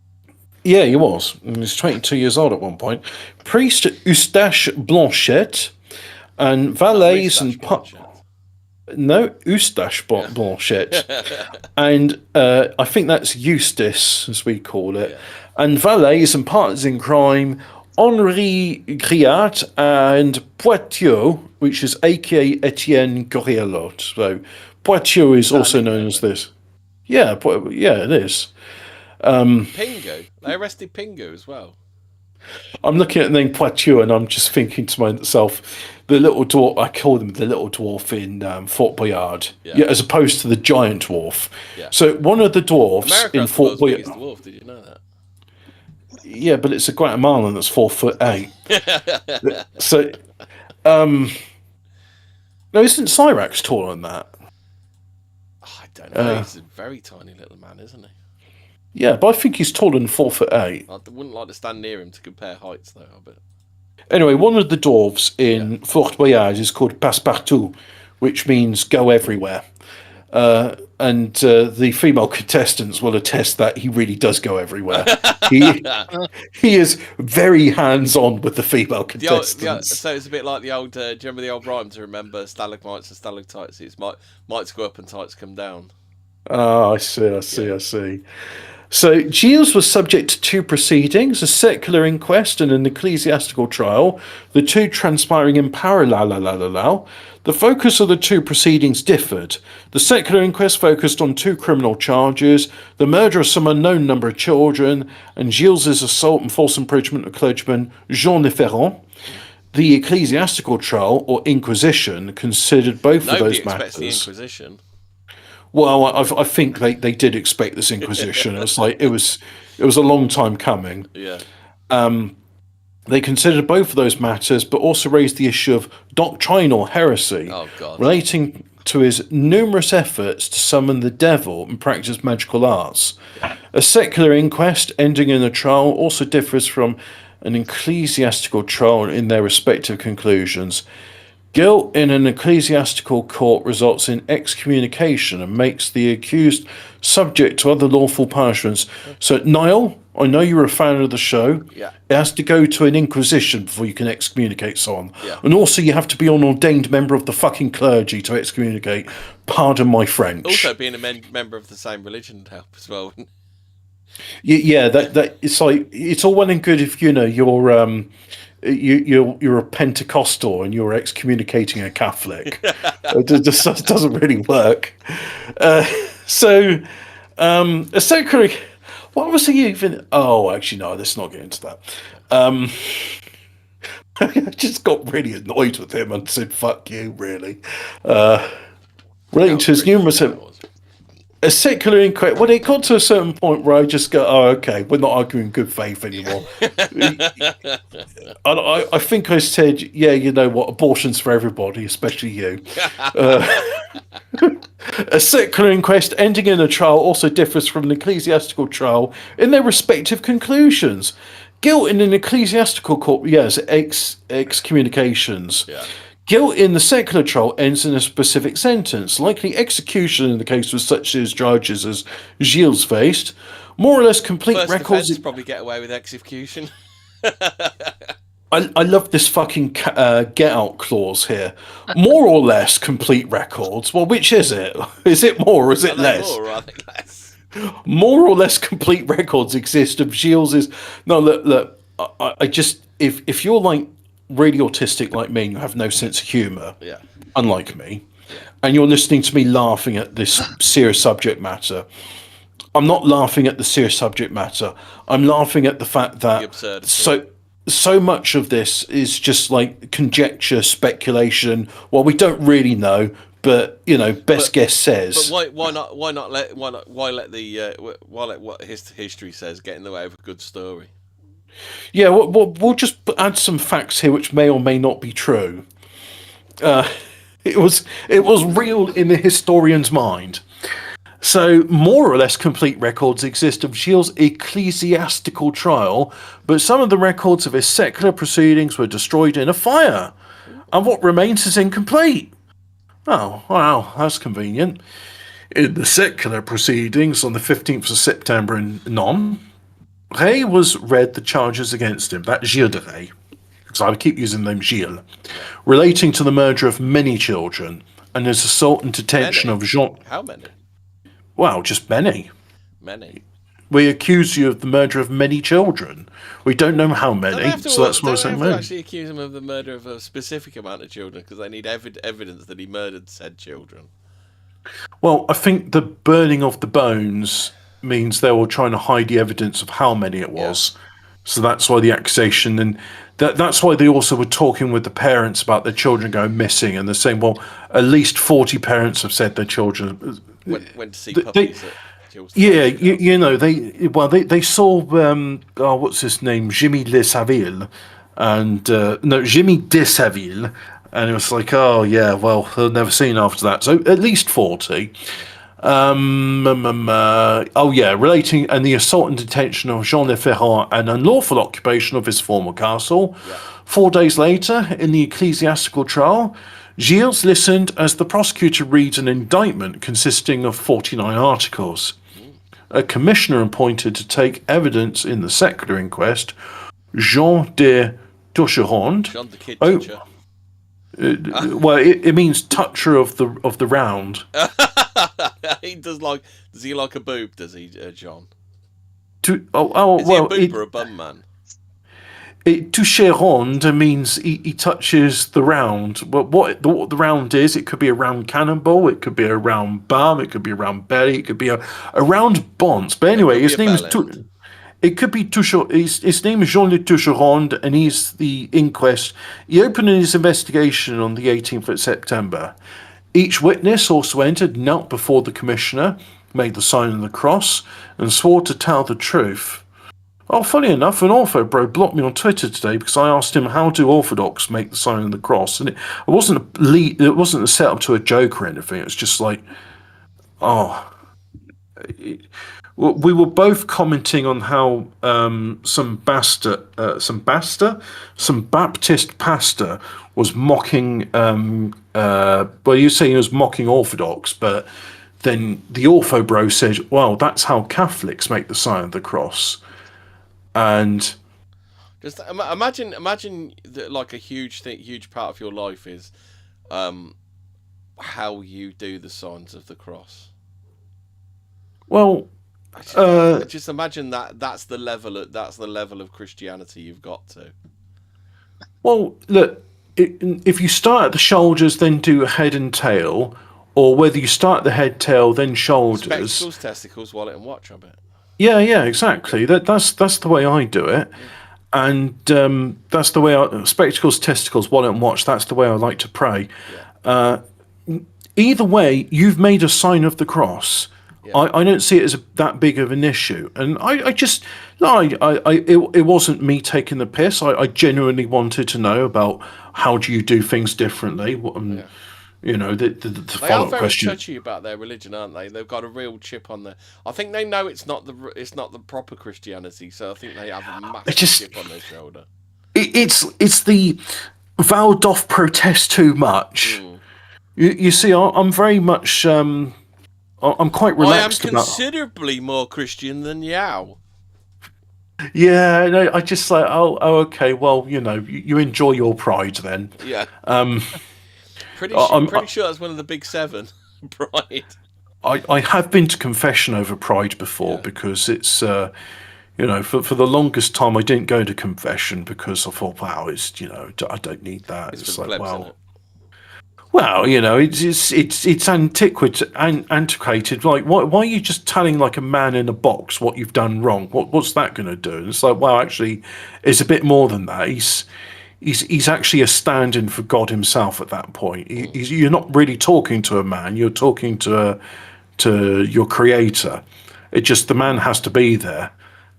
Yeah, he was. He was 22 years old at one point. Priest Eustache Blanchette, and valets and... Eustache Blanchette. And I think that's Eustace, as we call it. Yeah. And valets and partners in crime, Henri Griat and Poitiers, which is a.k.a. Etienne Gorielot. So Poitiers is also known as this. Yeah, it is. Pingu. They arrested Pingu as well. I'm looking at the name Poitiers and I'm just thinking to myself, the little dwarf, I call them the little dwarf in Fort Boyard, as opposed to the giant dwarf. Yeah. So one of the dwarfs in Fort Boyard. Dwarf, did you know that? Yeah, but it's a Guatemalan that's 4'8". So, no, isn't Cyrax taller than that? I don't know. He's a very tiny little man, isn't he? Yeah, but I think he's taller than 4'8". I wouldn't like to stand near him to compare heights, though. I bet. Anyway, one of the dwarves in Fort Boyard is called Passepartout, which means go everywhere. And the female contestants will attest that he really does go everywhere. He is very hands-on with the female contestants. So it's a bit like the old... do you remember the old rhyme to remember stalagmites and stalactites? It's mites go up and tights come down. Oh, I see. So Giles was subject to two proceedings, a secular inquest and an ecclesiastical trial, the two transpiring in parallel. The focus of the two proceedings differed. The secular inquest focused on two criminal charges, the murder of some unknown number of children, and Giles's assault and false imprisonment of clergyman Jean Neferrand. The ecclesiastical trial, or Inquisition, considered both of those matters. Nobody expects the Inquisition. Well, I think they did expect this Inquisition. It was like it was a long time coming. Yeah. They considered both of those matters, but also raised the issue of doctrinal heresy, relating to his numerous efforts to summon the devil and practice magical arts. A secular inquest ending in a trial also differs from an ecclesiastical trial in their respective conclusions. Guilt in an ecclesiastical court results in excommunication and makes the accused subject to other lawful punishments. So, Niall, I know you're a fan of the show. Yeah. It has to go to an inquisition before you can excommunicate someone. Yeah. And also you have to be an ordained member of the fucking clergy to excommunicate. Pardon my French. Also, being a member of the same religion would help as well. Yeah, that it's like it's all well and good if you're you're a Pentecostal and you're excommunicating a Catholic. It just doesn't really work. A secular. What was he even? Oh, actually, no. Let's not get into that. I just got really annoyed with him and said, "Fuck you," really. Relating to his numerous. A secular inquiry. Well, it got to a certain point where I just go, "Oh, okay, we're not arguing good faith anymore." I think I said, "Yeah, you know what? Abortion's for everybody, especially you." A secular inquest ending in a trial also differs from an ecclesiastical trial in their respective conclusions. Guilt in an ecclesiastical court, yes, excommunications. Yeah. Guilt in the secular trial ends in a specific sentence, likely execution in the case of such charges as Giles faced. More or less complete First records. Offense, probably get away with execution. I love this fucking get out clause here. More or less complete records. Well, which is it? Is it more or is it less? More, I think less. More or less complete records exist of Giles's. No, look. I just if you're like really autistic like me and you have no sense of humour, yeah, unlike me, and you're listening to me laughing at this serious subject matter, I'm not laughing at the serious subject matter. I'm laughing at the fact that so much of this is just like conjecture, speculation. Well, we don't really know, but you know, best guess says. But why let what history says get in the way of a good story? Yeah, we'll just add some facts here which may or may not be true. It was real in the historian's mind. So, more or less complete records exist of Giles' ecclesiastical trial, but some of the records of his secular proceedings were destroyed in a fire, and what remains is incomplete. Oh, wow, that's convenient. In the secular proceedings on the 15th of September in Nantes, Rais was read the charges against him, that Gilles de Rais, because I would keep using the name Gilles, relating to the murder of many children and his assault and detention of Jean. How many? Well, just many. Many. We accuse you of the murder of many children. We don't know how many, so that's why I'm saying many. Actually accuse him of the murder of a specific amount of children because they need evidence that he murdered said children. Well, I think the burning of the bones means they were trying to hide the evidence of how many it was. Yeah. So that's why the accusation, and that's why they also were talking with the parents about their children going missing, and they're saying, well, at least 40 parents have said their children went to see puppies. Yeah, you know, they saw what's his name, Jimmy de Saville, and Jimmy de Saville, and it was like, oh yeah, well, they'll never seen after that. So at least 40. Relating and the assault and detention of Jean Neferrand and unlawful occupation of his former castle. Yeah. 4 days later, in the ecclesiastical trial, Giles listened as the prosecutor reads an indictment consisting of 49 articles. A commissioner appointed to take evidence in the secular inquest, Jean de Toucherond. Jean the Kid Toucher. Well, it means toucher of the round. Does he like a boob? Does he, John? Is he a boob or a bum man? Toucher rond means he touches the round. But what the round is, it could be a round cannonball, it could be a round bum, it could be a round belly, it could be a round bonce. But anyway, his name is it could be Toucher. His name is Jean-Luc Toucherond, and he's the inquest. He opened his investigation on the 18th of September. Each witness also entered, knelt before the commissioner, made the sign of the cross, and swore to tell the truth. Oh, funny enough, an Ortho bro blocked me on Twitter today because I asked him how do Orthodox make the sign of the cross, and it wasn't a setup to a joke or anything. It was just like, we were both commenting on how some Baptist pastor was mocking. You're saying he was mocking Orthodox, but then the Ortho bro said, "Well, that's how Catholics make the sign of the cross." And just imagine that, like, a huge part of your life is how you do the signs of the cross. Well, just imagine that's the level of Christianity you've got to. Well, look, if you start at the shoulders, then do head and tail, or whether you start at the head, tail, then shoulders. Spectacles, testicles, wallet, and watch. I bet. Yeah, exactly. That's the way I do it, and that's the way spectacles, testicles, wallet, and watch. That's the way I like to pray. Yeah. Either way, you've made a sign of the cross. Yeah. I don't see it as that big of an issue, and it wasn't me taking the piss. I genuinely wanted to know about how do you do things differently. You know, the follow-up question. They are very touchy about their religion, aren't they? They've got a real chip on there. I think they know it's not the proper Christianity, so I think they have a massive chip on their shoulder. It's the thou doth protest too much. You see, I'm very much. I'm quite relaxed. I am considerably more Christian than Yao. Yeah, no, I just like, okay, well, you enjoy your pride then. Yeah. Pretty sure that's one of the big seven. Pride. I have been to confession over pride before because it's for the longest time I didn't go to confession because I thought, wow, it's I don't need that. It's like, well. Well, it's antiquated. Like, why are you just telling like a man in a box what you've done wrong? What's that going to do? And it's like, well, actually, it's a bit more than that. He's actually a stand-in for God himself at that point. You're not really talking to a man. You're talking to your creator. It just the man has to be there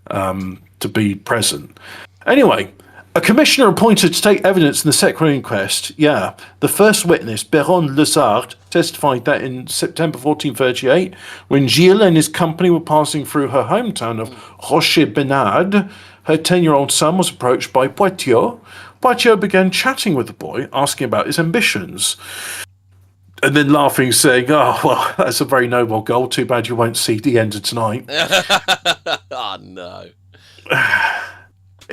to be present. Anyway. A commissioner appointed to take evidence in the second inquest. Yeah, the first witness, Baron Lezard, testified that in September 1438, when Giles and his company were passing through her hometown of Rocher-Benard, her 10-year-old son was approached by Poitiers. Poitiers began chatting with the boy, asking about his ambitions. And then laughing, saying, "Oh, well, that's a very noble goal. Too bad you won't see the end of tonight." Oh, no.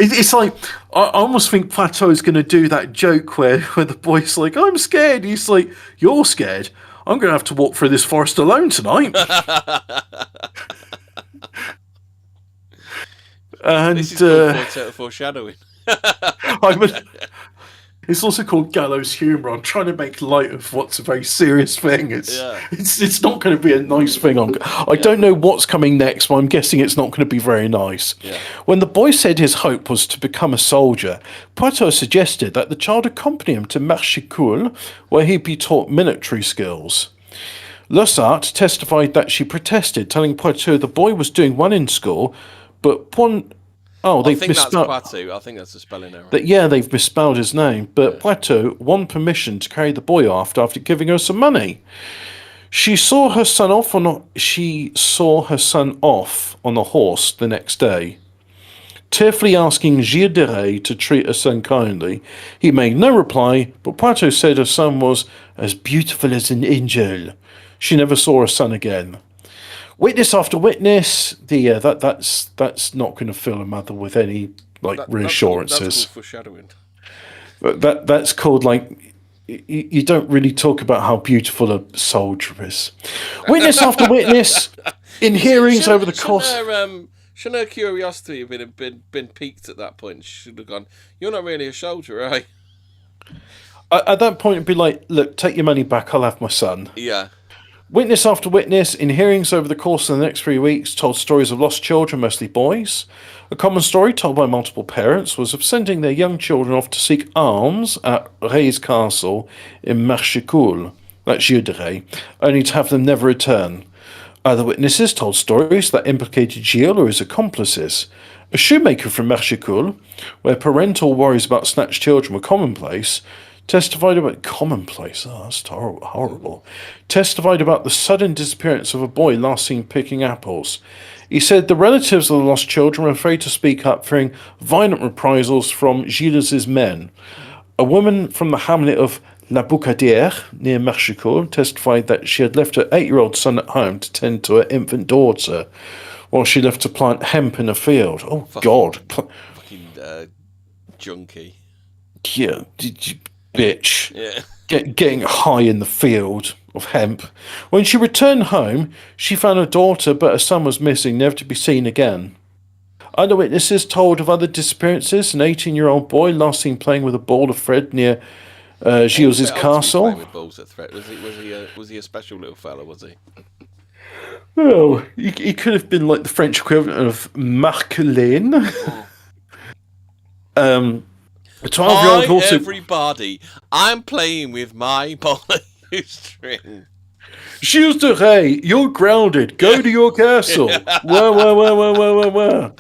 It's like, I almost think Plateau is going to do that joke where the boy's like, "I'm scared." He's like, "You're scared? I'm going to have to walk through this forest alone tonight." And this is called foreshadowing. It's also called gallows humour. I'm trying to make light of what's a very serious thing. It's not going to be a nice thing. I don't know what's coming next, but I'm guessing it's not going to be very nice. Yeah. When the boy said his hope was to become a soldier, Poitou suggested that the child accompany him to Marchicoul, where he'd be taught military skills. Lessart testified that she protested, telling Poitou the boy was doing well in school, but they've misspelled. That's Poitou. I think that's a spelling error. They've misspelled his name. But Poitou won permission to carry the boy after giving her some money. She saw her son off on a horse the next day. Tearfully asking Gilles de Rais to treat her son kindly, he made no reply. But Poitou said her son was as beautiful as an angel. She never saw her son again. Witness after witness, that's not going to fill a mother with any reassurances. That's called foreshadowing. That's called you don't really talk about how beautiful a soldier is. Witness after witness in hearings over the course. Shouldn't her curiosity have been piqued at that point? She should have gone, "You're not really a soldier, eh?" At that point, it'd be like, look, take your money back. I'll have my son. Yeah. Witness after witness, in hearings over the course of the next 3 weeks, told stories of lost children, mostly boys. A common story told by multiple parents was of sending their young children off to seek alms at Rais Castle in Marchicoul, that's Gilles de Rais, only to have them never return. Other witnesses told stories that implicated Gilles or his accomplices. A shoemaker from Marchicoul, where parental worries about snatched children were commonplace, testified about that's horrible. Testified about the sudden disappearance of a boy last seen picking apples. He said the relatives of the lost children were afraid to speak up, fearing violent reprisals from Gilles' men. A woman from the hamlet of La Boucadière, near Marchicoul, testified that she had left her 8-year-old son at home to tend to her infant daughter, while she left to plant hemp in a field. Oh, God. Fucking junkie. Yeah, bitch. Yeah. Getting high in the field of hemp. When she returned home, she found her daughter, but her son was missing, never to be seen again. Other witnesses told of other disappearances. An 18-year-old boy last seen playing with a ball of thread near Gilles' castle. With balls of thread. Was he a special little fella? Was he? Well, he could have been like the French equivalent of Marcelin. A 12-year-old also. Everybody, I'm playing with my string. Gilles de Rais, you're grounded. Go to your castle. Wah.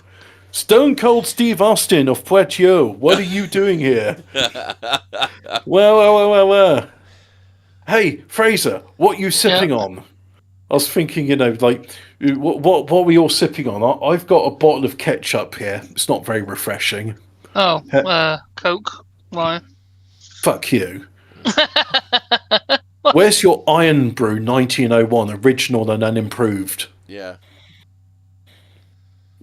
Stone Cold Steve Austin of Poitiers, what are you doing here? Wah. Hey, Fraser, what are you sipping on? I was thinking, like, what were you all sipping on? I've got a bottle of ketchup here. It's not very refreshing. Oh, Coke. Why? Fuck you. Where's your Iron Brew 1901, original and unimproved? Yeah.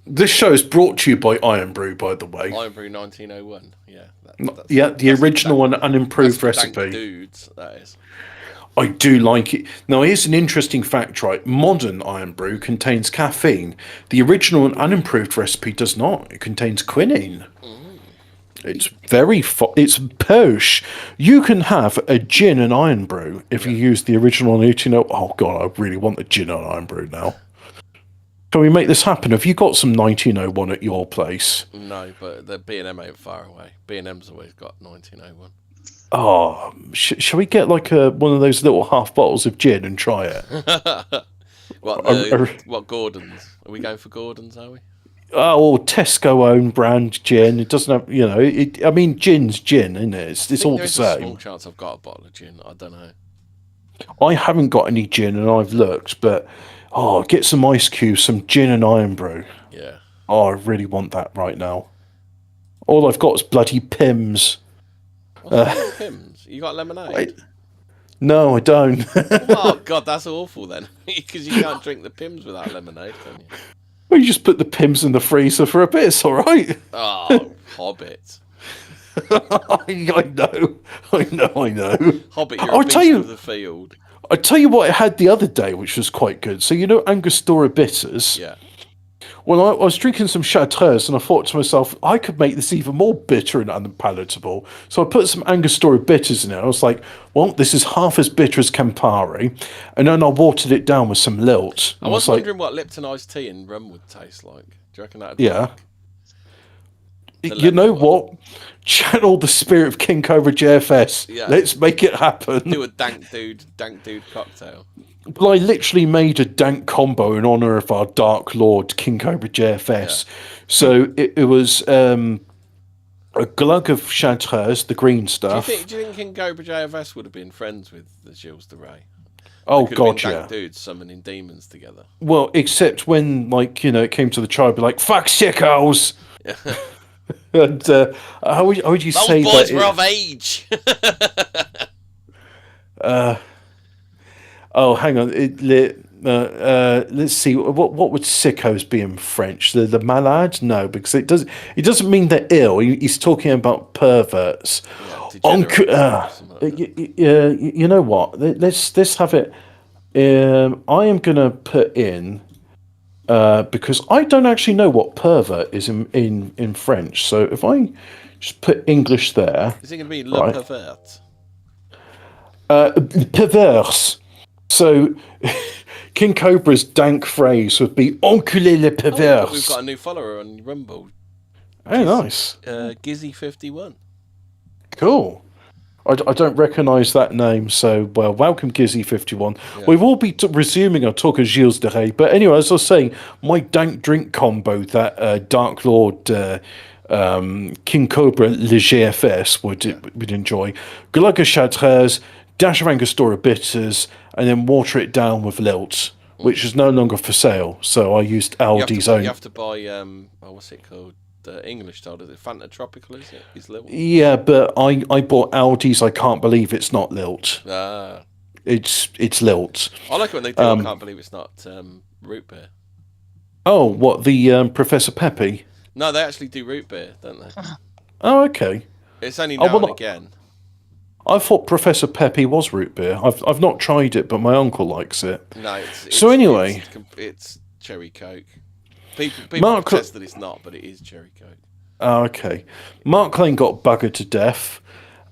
This show is brought to you by Iron Brew, by the way. Iron Brew 1901. Yeah. The original and unimproved recipe. Dank dudes, that is. I do like it. Now, here's an interesting fact, right? Modern Iron Brew contains caffeine. The original and unimproved recipe does not. It contains quinine. It's it's posh. You can have a gin and Iron Brew if you use the original 1901. Oh, God, I really want a gin and Iron Brew now. Can we make this happen? Have you got some 1901 at your place? No, but the B&M ain't far away. B&M's always got 1901. Oh, shall we get like one of those little half bottles of gin and try it? What Gordon's? Are we going for Gordon's, are we? Oh, Tesco own brand gin. It doesn't have, gin's gin, isn't it? It's all the same. There's a small chance I've got a bottle of gin. I don't know. I haven't got any gin and I've looked, but get some ice cubes, some gin and Iron Brew. Yeah. Oh, I really want that right now. All I've got is bloody Pimm's. What's Pimm's? You got lemonade? No, I don't. Oh, God, that's awful then. Because you can't drink the Pimm's without lemonade, can you? Well, you just put the Pimm's in the freezer for a bit, it's alright. Oh, Hobbit. I know. Hobbit, you're a beast of the field. I tell you what I had the other day, which was quite good. So, Angostura bitters? Yeah. Well, I was drinking some Chartreuse and I thought to myself, I could make this even more bitter and unpalatable. So I put some Angostura bitters in it. I was like, well, this is half as bitter as Campari. And then I watered it down with some lilt. I was wondering what Lipton iced tea and rum would taste like. Do you reckon that would work? You know what? Channel the spirit of King Cobra JFS. Yeah. Let's make it happen. Do a dank dude cocktail. Well, I literally made a dank combo in honour of our Dark Lord, King Cobra JFS. Yeah. So it was a glug of Chartreuse, the green stuff. Do you think King Cobra JFS would have been friends with the Gilles de Rais? Oh, God, yeah. Dank dudes summoning demons together. Well, except when, it came to the trial, be like, fuck sickos! Yeah. And how would you say that? Those boys were of age. Hang on. Let's see. What would sickos be in French? The malades? No, because it doesn't mean they're ill. He's talking about perverts. Yeah, you know what? Let's have it. I am gonna put in because I don't actually know what pervert is in French. So if I just put English there, is it going to be le pervert? Perverse. So King Cobra's dank phrase would be "enculé le perverse." We've got a new follower on Rumble. Oh, nice. Gizzy51. Cool. I don't recognise that name, so, well, welcome Gizzy51. Yeah. We will be resuming our talk of Giles de Rais, but anyway, as I was saying, my dank drink combo that Dark Lord King Cobra Le GFS would enjoy. Glug of Chartreuse, dash of Angostura bitters, and then water it down with Lilt, which is no longer for sale, so I used Aldi's own. You have to buy, what's it called? English style, is it Fanta Tropical? Is it? Is Lilt? Yeah, but I bought Aldi's. I can't believe it's not Lilt. It's Lilt. I like it when they do. I can't believe it's not root beer. Oh, what, the Professor Peppy? No, they actually do root beer, don't they? Oh, okay. It's only now and again. I thought Professor Peppy was root beer. I've not tried it, but my uncle likes it. No, it's cherry Coke. People protest that it's not, but it is cherry Coke. Oh, okay. Mark Lane got buggered to death,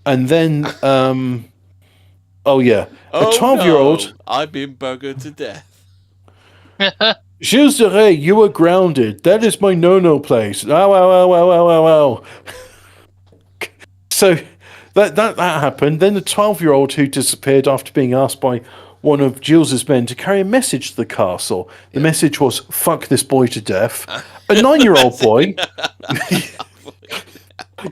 and then, oh yeah, a 12-year-old. No, I've been buggered to death. Gilles de Rais, you are grounded. That is my no-no place. Ow. So that happened. Then the 12-year-old who disappeared after being asked by one of Giles's men to carry a message to the castle. The message was, fuck this boy to death. A 9-year-old boy.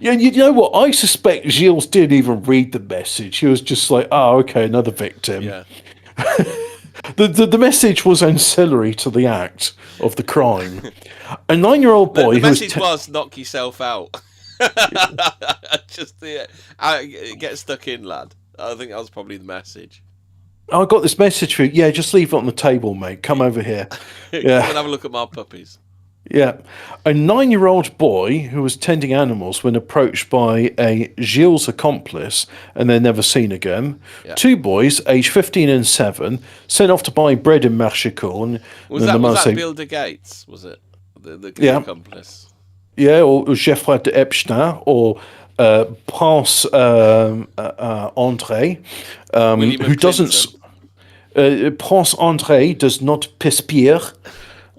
Yeah, you know what? I suspect Giles didn't even read the message. He was just like, oh, okay, another victim. Yeah. The message was ancillary to the act of the crime. A 9-year-old boy the message was knock yourself out. Just get stuck in, lad. I think that was probably the message. I got this message for you. Yeah, just leave it on the table, mate. Come over here. Yeah. Come have a look at my puppies. Yeah. A 9-year-old boy who was tending animals when approached by a Gilles accomplice and they're never seen again. Yeah. 2 boys, aged 15 and 7, sent off to buy bread in Marchicourt. Was that Bill de Gates, was it? The accomplice? Yeah, or Geoffroy de Epstein, or Prince André, who doesn't... Prince André does not perspire,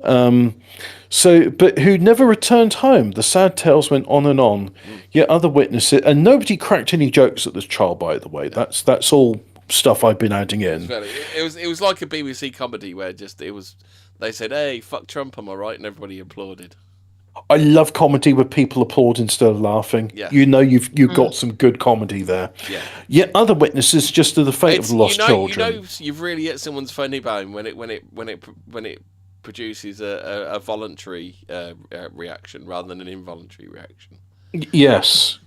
but who never returned home. The sad tales went on and on. Yet other witnesses, and nobody cracked any jokes at this trial, by the way. That's all stuff I've been adding in. It was like a BBC comedy where they said, "Hey, fuck Trump, am I right?" and everybody applauded. I love comedy where people applaud instead of laughing. Yeah. You know you've got some good comedy there. Yeah. Yet other witnesses just to the fate of the lost children. You know you've really hit someone's funny bone when it produces a voluntary reaction rather than an involuntary reaction. Yes.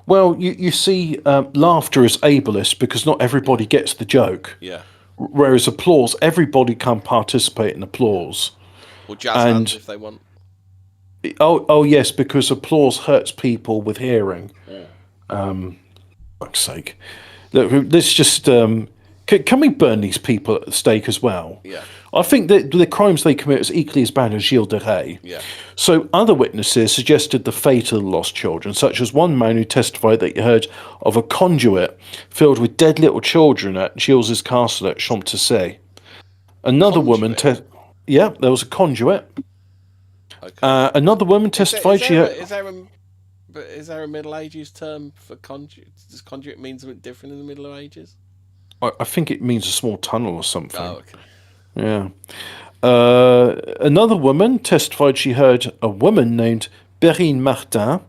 Well, you see, laughter is ableist because not everybody gets the joke. Yeah. Whereas applause, everybody can participate in applause. Or jazz hands if they want. Oh yes, because applause hurts people with hearing. Yeah. Fuck's sake. Look, let's just... can we burn these people at the stake as well? Yeah. I think that the crimes they commit is equally as bad as Gilles de Rais. Yeah. So other witnesses suggested the fate of the lost children, such as one man who testified that he heard of a conduit filled with dead little children at Giles's castle at Champtissé. Another woman... Yeah, there was a conduit. Okay. Another woman testified is there a Middle Ages term for conduit? Does conduit mean something different in the Middle Ages? I think it means a small tunnel or something. Oh, okay. Yeah. Another woman testified she heard a woman named Perrine Martin,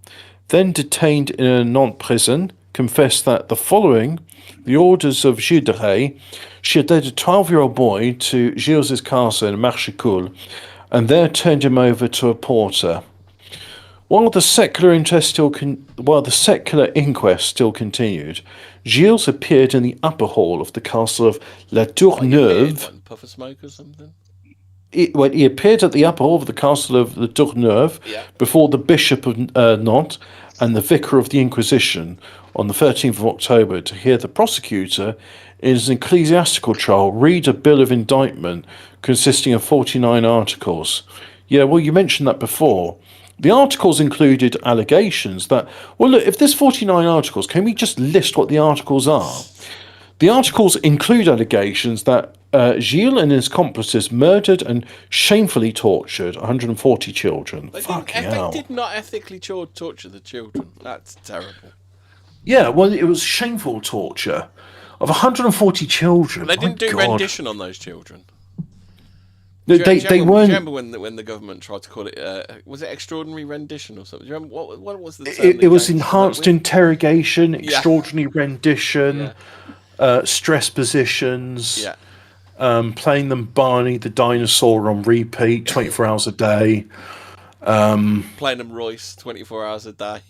then detained in a Nantes prison, confessed that following the orders of Gilles de Rais, she had led a 12-year-old boy to Gilles' castle in Marchicourt, and there turned him over to a porter. While the secular inquest still continued, Gilles appeared in the upper hall of the castle of La Tourneuve. Puff of smoke or something? He appeared at the upper hall of the castle of La Tourneuve before the Bishop of Nantes and the Vicar of the Inquisition on the 13th of October to hear the prosecutor in an ecclesiastical trial read a bill of indictment consisting of 49 articles. Yeah, well, you mentioned that before. The articles included allegations that, well, look, if there's 49 articles, can we just list what the articles are? The articles include allegations that Giles and his accomplices murdered and shamefully tortured 140 children. Fucking hell. They did not ethically torture the children. That's terrible. Yeah, well, it was shameful torture of 140 children. They didn't do rendition on those children. They weren't. Do you remember when the government tried to call it? Was it extraordinary rendition or something? Do you remember what was the term? It was enhanced interrogation, extraordinary rendition, stress positions. Yeah. Playing them Barney the dinosaur on repeat, 24 hours a day. Playing them Rais 24 hours a day.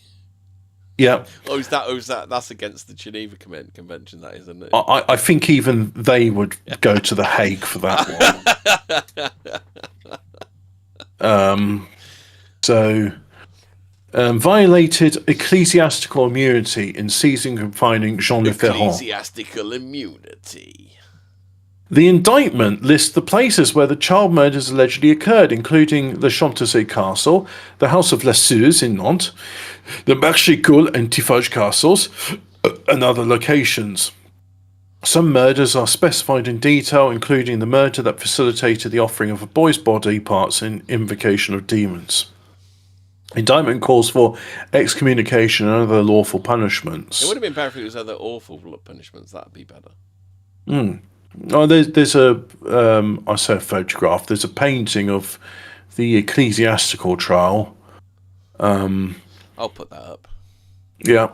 Yeah. Oh, is that? That's against the Geneva Convention, that isn't it? I think even they would go to The Hague for that one. Violated ecclesiastical immunity in seizing and confining Jean Le Ferrand. Ecclesiastical immunity. The indictment lists the places where the child murders allegedly occurred, including the Chantilly Castle, the House of Les Sueurs in Nantes, the Marchecoul and Tiffauges castles, and other locations. Some murders are specified in detail, including the murder that facilitated the offering of a boy's body parts in invocation of demons. Indictment calls for excommunication and other lawful punishments. It would have been better if it was other awful punishments. That'd be better. Oh, there's a I say a photograph. There's a painting of the ecclesiastical trial. I'll put that up. Yeah.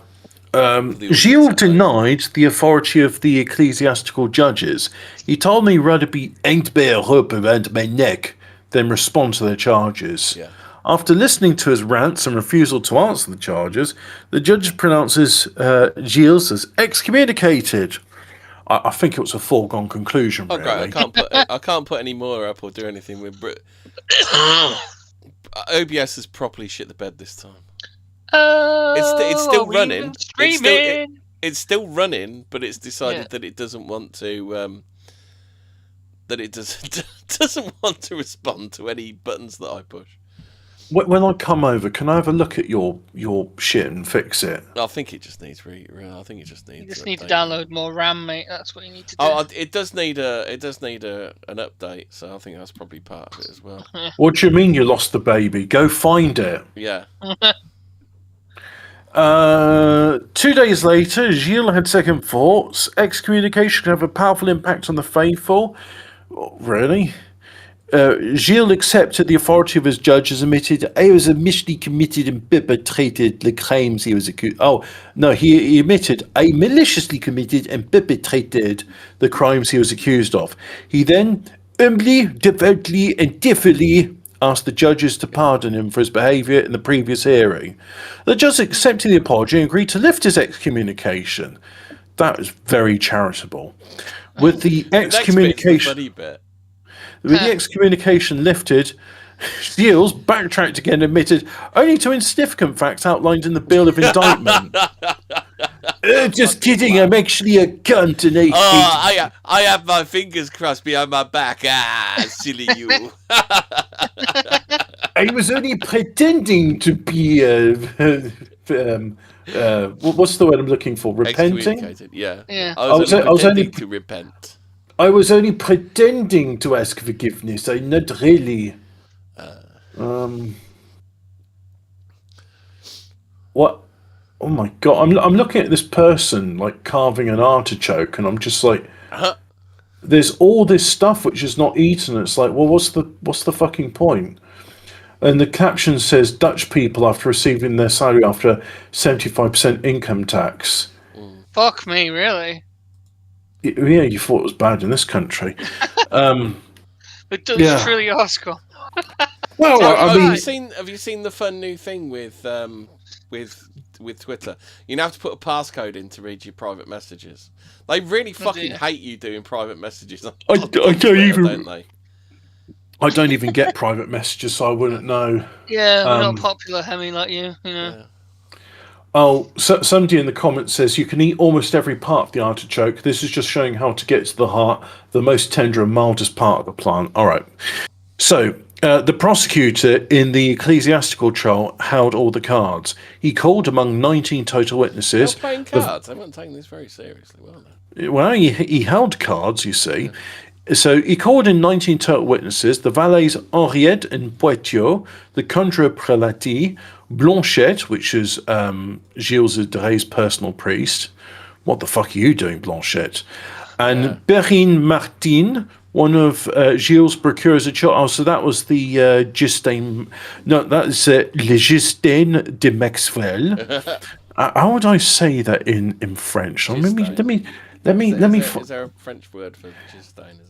Giles denied the authority of the ecclesiastical judges. He told me rather be hanged by a rope around my neck than respond to their charges. Yeah. After listening to his rants and refusal to answer the charges, the judge pronounces Giles as excommunicated. I think it was a foregone conclusion. Oh, really. great. I can't put any more up or do anything with OBS has properly shit the bed this time. It's still running. It's still running, but it's decided that it doesn't want to. That it doesn't want to respond to any buttons that I push. When I come over, can I have a look at your shit and fix it? I think it just needs I think it just needs. You just need to download more RAM, mate. That's what you need to do. Oh, it does need an update, so I think that's probably part of it as well. What do you mean you lost the baby? Go find it. Yeah. 2 days later, Giles had second thoughts. Excommunication can have a powerful impact on the faithful. Really? Giles accepted the authority of his judges, admitted I was initially committed and perpetrated the crimes he was accused. Oh no, he admitted I maliciously committed and perpetrated the crimes he was accused of. He then humbly, devoutly, and devoutly asked the judges to pardon him for his behaviour in the previous hearing. The judge accepted the apology and agreed to lift his excommunication. That was very charitable. With the excommunication. With the excommunication lifted, Giles backtracked again and admitted only to insignificant facts outlined in the bill of indictment. Just kidding, I'm actually a cunt and I have my fingers crossed behind my back. Ah, silly you. I was only pretending to be what's the word I'm looking for? Repenting? Yeah. I was only to repent. I was only pretending to ask forgiveness. I'm not really. What? Oh my god! I'm looking at this person like carving an artichoke, and I'm just like, there's all this stuff which is not eaten. It's like, well, what's the fucking point? And the caption says Dutch people after receiving their salary after 75% income tax. Fuck me, really? Yeah, you thought it was bad in this country. But Dutch really Oscar. Well, I mean, have you seen the fun new thing with Twitter? You now have to put a passcode in to read your private messages. They really fucking hate you doing private messages. I don't even. Don't they? I don't even get private messages, so I wouldn't know. Yeah, we're not popular, Hemi, like you. You know. Oh, so somebody in the comments says you can eat almost every part of the artichoke. This is just showing how to get to the heart, the most tender and mildest part of the plant. All right. So the prosecutor in the ecclesiastical trial held all the cards. He called among 19 total witnesses. They're playing cards. They weren't taking this very seriously, were they? Well, he held cards, you see. So he called in 19 total witnesses, the valets Henriette and Poitiers, the conjuror Prelati, Blanchette, which is Giles de Rais' personal priest. What the fuck are you doing, Blanchette? And Perrine Martin, one of Gilles' procureurs of children. Oh, so that was the Justin. No, that's Le Justin de Maxwell. How would I say that in French? Let me. Is there a French word for Justin? Is it?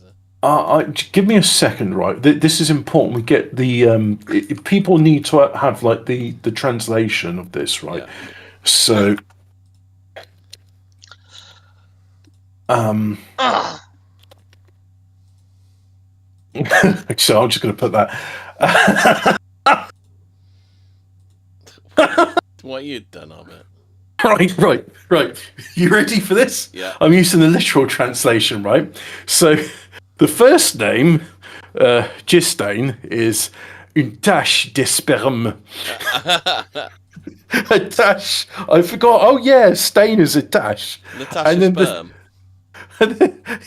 Give me a second, right? This is important. We get the people need to have like the translation of this, right? Yeah. So, so I'm just going to put that. What you done of it? Right. You ready for this? Yeah. I'm using the literal translation, right? So, the first name, Justin, is une tache d'esperme. A tache. I forgot. Oh yeah, stain is a tache. And then sperm.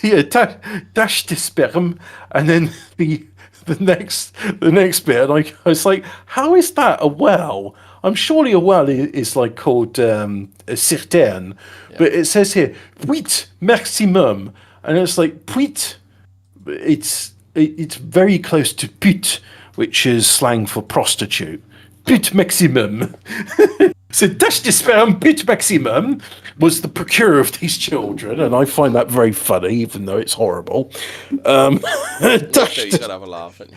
Yeah, tache d'esperme, and then the next bit. And I was like, how is that a well? I'm surely a well is like called a Fortean, but it says here puit maximum, and it's like puit. It's very close to pute, which is slang for prostitute. Pute maximum. So tache d'esperme pute maximum was the procurer of these children, and I find that very funny, even though it's horrible. You gotta have a laugh, haven't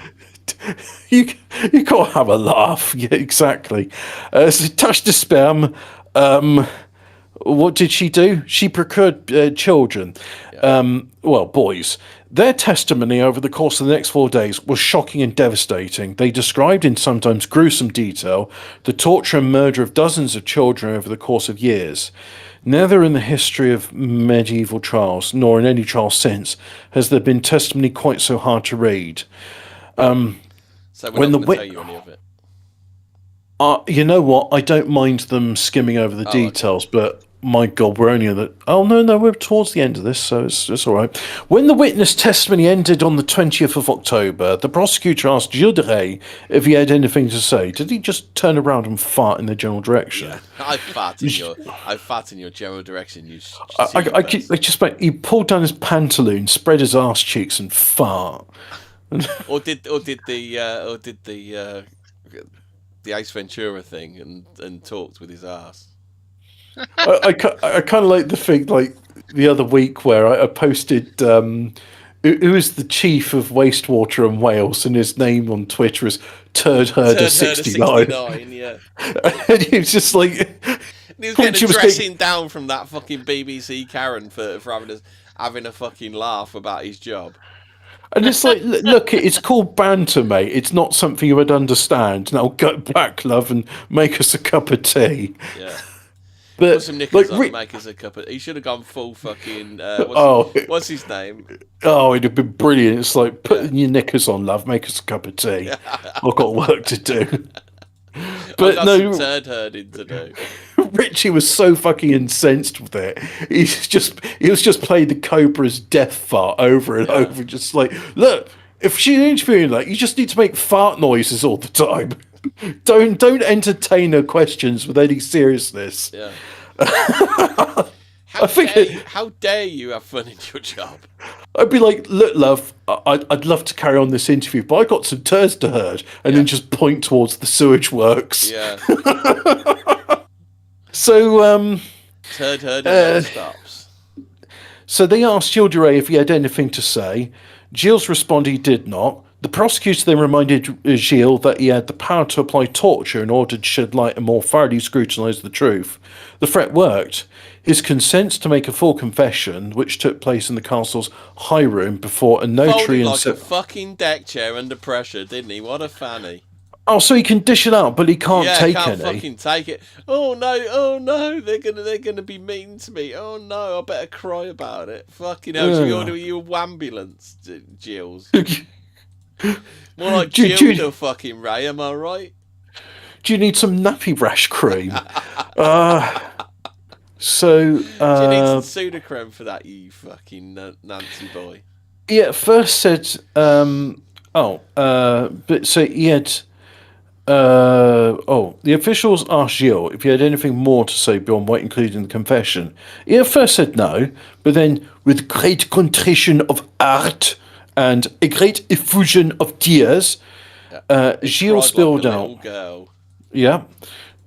you? You gotta have a laugh. Yeah, exactly. So tache d'esperme. What did she do? She procured children, well, boys. Their testimony over the course of the next 4 days was shocking and devastating. They described in sometimes gruesome detail the torture and murder of dozens of children over the course of years. Neither in the history of medieval trials, nor in any trial since, has there been testimony quite so hard to read. So we're not going to tell you any of it. You know what? I don't mind them skimming over the details, but my God, we're only at the... Oh, no, we're towards the end of this, so it's all right. When the witness testimony ended on the 20th of October, the prosecutor asked Gilles de Rais if he had anything to say. Did he just turn around and fart in the general direction? Yeah. I fart in your general direction, you he pulled down his pantaloon, spread his arse cheeks, and fart. or did the Ace Ventura thing and talked with his ass. I kind of like the thing like the other week where I posted who is the chief of wastewater in Wales, and his name on Twitter is Turd Herder 69. Yeah. And he was just like, he was getting a dressing down from that fucking BBC Karen for having a fucking laugh about his job. And it's like, look, it's called banter, mate. It's not something you would understand. Now go back, love, and make us a cup of tea. Yeah. But, put some knickers on and make us a cup of... He should have gone full fucking... what's his name? Oh, it'd have been brilliant. It's like, put your knickers on, love, make us a cup of tea. I've got work to do. But I've got some turd herding to do. Richie was so fucking incensed with it. He was just playing the Cobra's death fart over and over, just like, look, if she's interviewing that, you just need to make fart noises all the time. Don't entertain her questions with any seriousness. Yeah. How dare you have fun in your job? I'd be like, look, love, I'd love to carry on this interview, but I got some turds to herd, and then just point towards the sewage works. Yeah. So, turd herding stops. So they asked Gilles de Rais if he had anything to say. Gilles responded he did not. The prosecutor then reminded Gilles that he had the power to apply torture in order to shed light and more thoroughly scrutinise the truth. The threat worked. His consent to make a full confession, which took place in the castle's high room before a notary... Folded like a fucking deck chair under pressure, didn't he? What a fanny. Oh, so he can dish it out, but he can't take can't any. fucking take it. Oh no, they're gonna be mean to me. Oh no, I better cry about it. Fucking hell, should we order you a ambulance, Giles? More like Jill the fucking Ray, am I right? Do you need some nappy rash cream? So do you need some Sudocrem for that, you fucking Nancy boy? Yeah, first said but so he had the officials asked Gilles if he had anything more to say beyond what included in the confession. He at first said no, but then, with great contrition of heart and a great effusion of tears, Gilles spilled out. Yeah.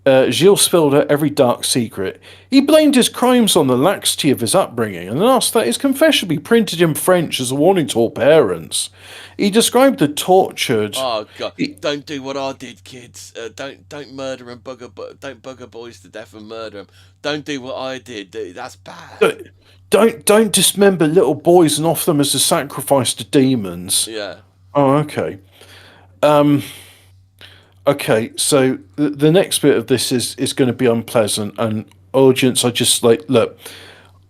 Gilles spilled out every dark secret. He blamed his crimes on the laxity of his upbringing and asked that his confession be printed in French as a warning to all parents. He described the tortured. Oh God! Don't do what I did, kids. Don't murder and don't bugger boys to death and murder them. Don't do what I did. That's bad. Don't dismember little boys and offer them as a sacrifice to demons. Yeah. Oh, okay. Okay, so the next bit of this is going to be unpleasant, and audience, I just look.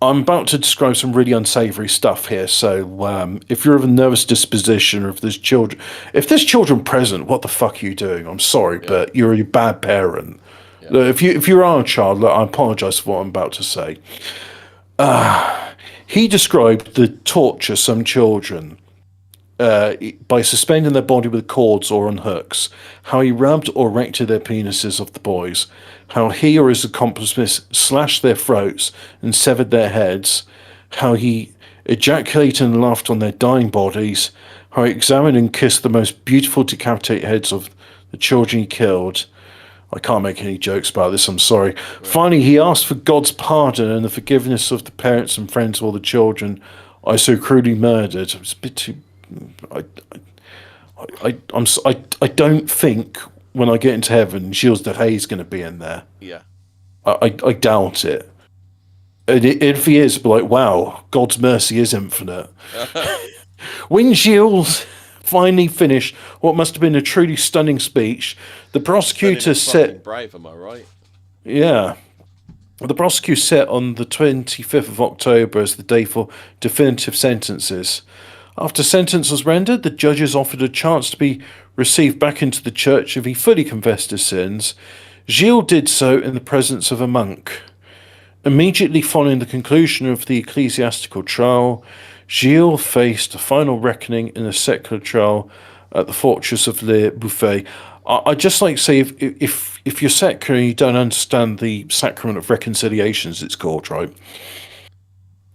I'm about to describe some really unsavoury stuff here, so if you're of a nervous disposition, or if there's children present, what the fuck are you doing? I'm sorry, but you're a bad parent. Yeah. Look, if you are a child, look, I apologise for what I'm about to say. He described the torture some children by suspending their body with cords or on hooks, how he rubbed or erected their penises of the boys, how he or his accomplices slashed their throats and severed their heads, how he ejaculated and laughed on their dying bodies, how he examined and kissed the most beautiful decapitated heads of the children he killed. I can't make any jokes about this, I'm sorry. Right. Finally, he asked for God's pardon and the forgiveness of the parents and friends of all the children I so cruelly murdered. It's a bit too... I don't think when I get into heaven, Gilles de Rais is going to be in there. Yeah. I doubt it. And if he is, be like, wow, God's mercy is infinite. When Gilles finally finished what must have been a truly stunning speech, the prosecutor said... brave, am I right? Yeah. The prosecutor set on the 25th of October as the day for definitive sentences. After sentence was rendered, the judges offered a chance to be received back into the church if he fully confessed his sins. Gilles did so in the presence of a monk. Immediately following the conclusion of the ecclesiastical trial, Gilles faced a final reckoning in a secular trial at the fortress of Le Bouffay. I'd just like to say, if you're secular and you don't understand the sacrament of reconciliation, as it's called, right?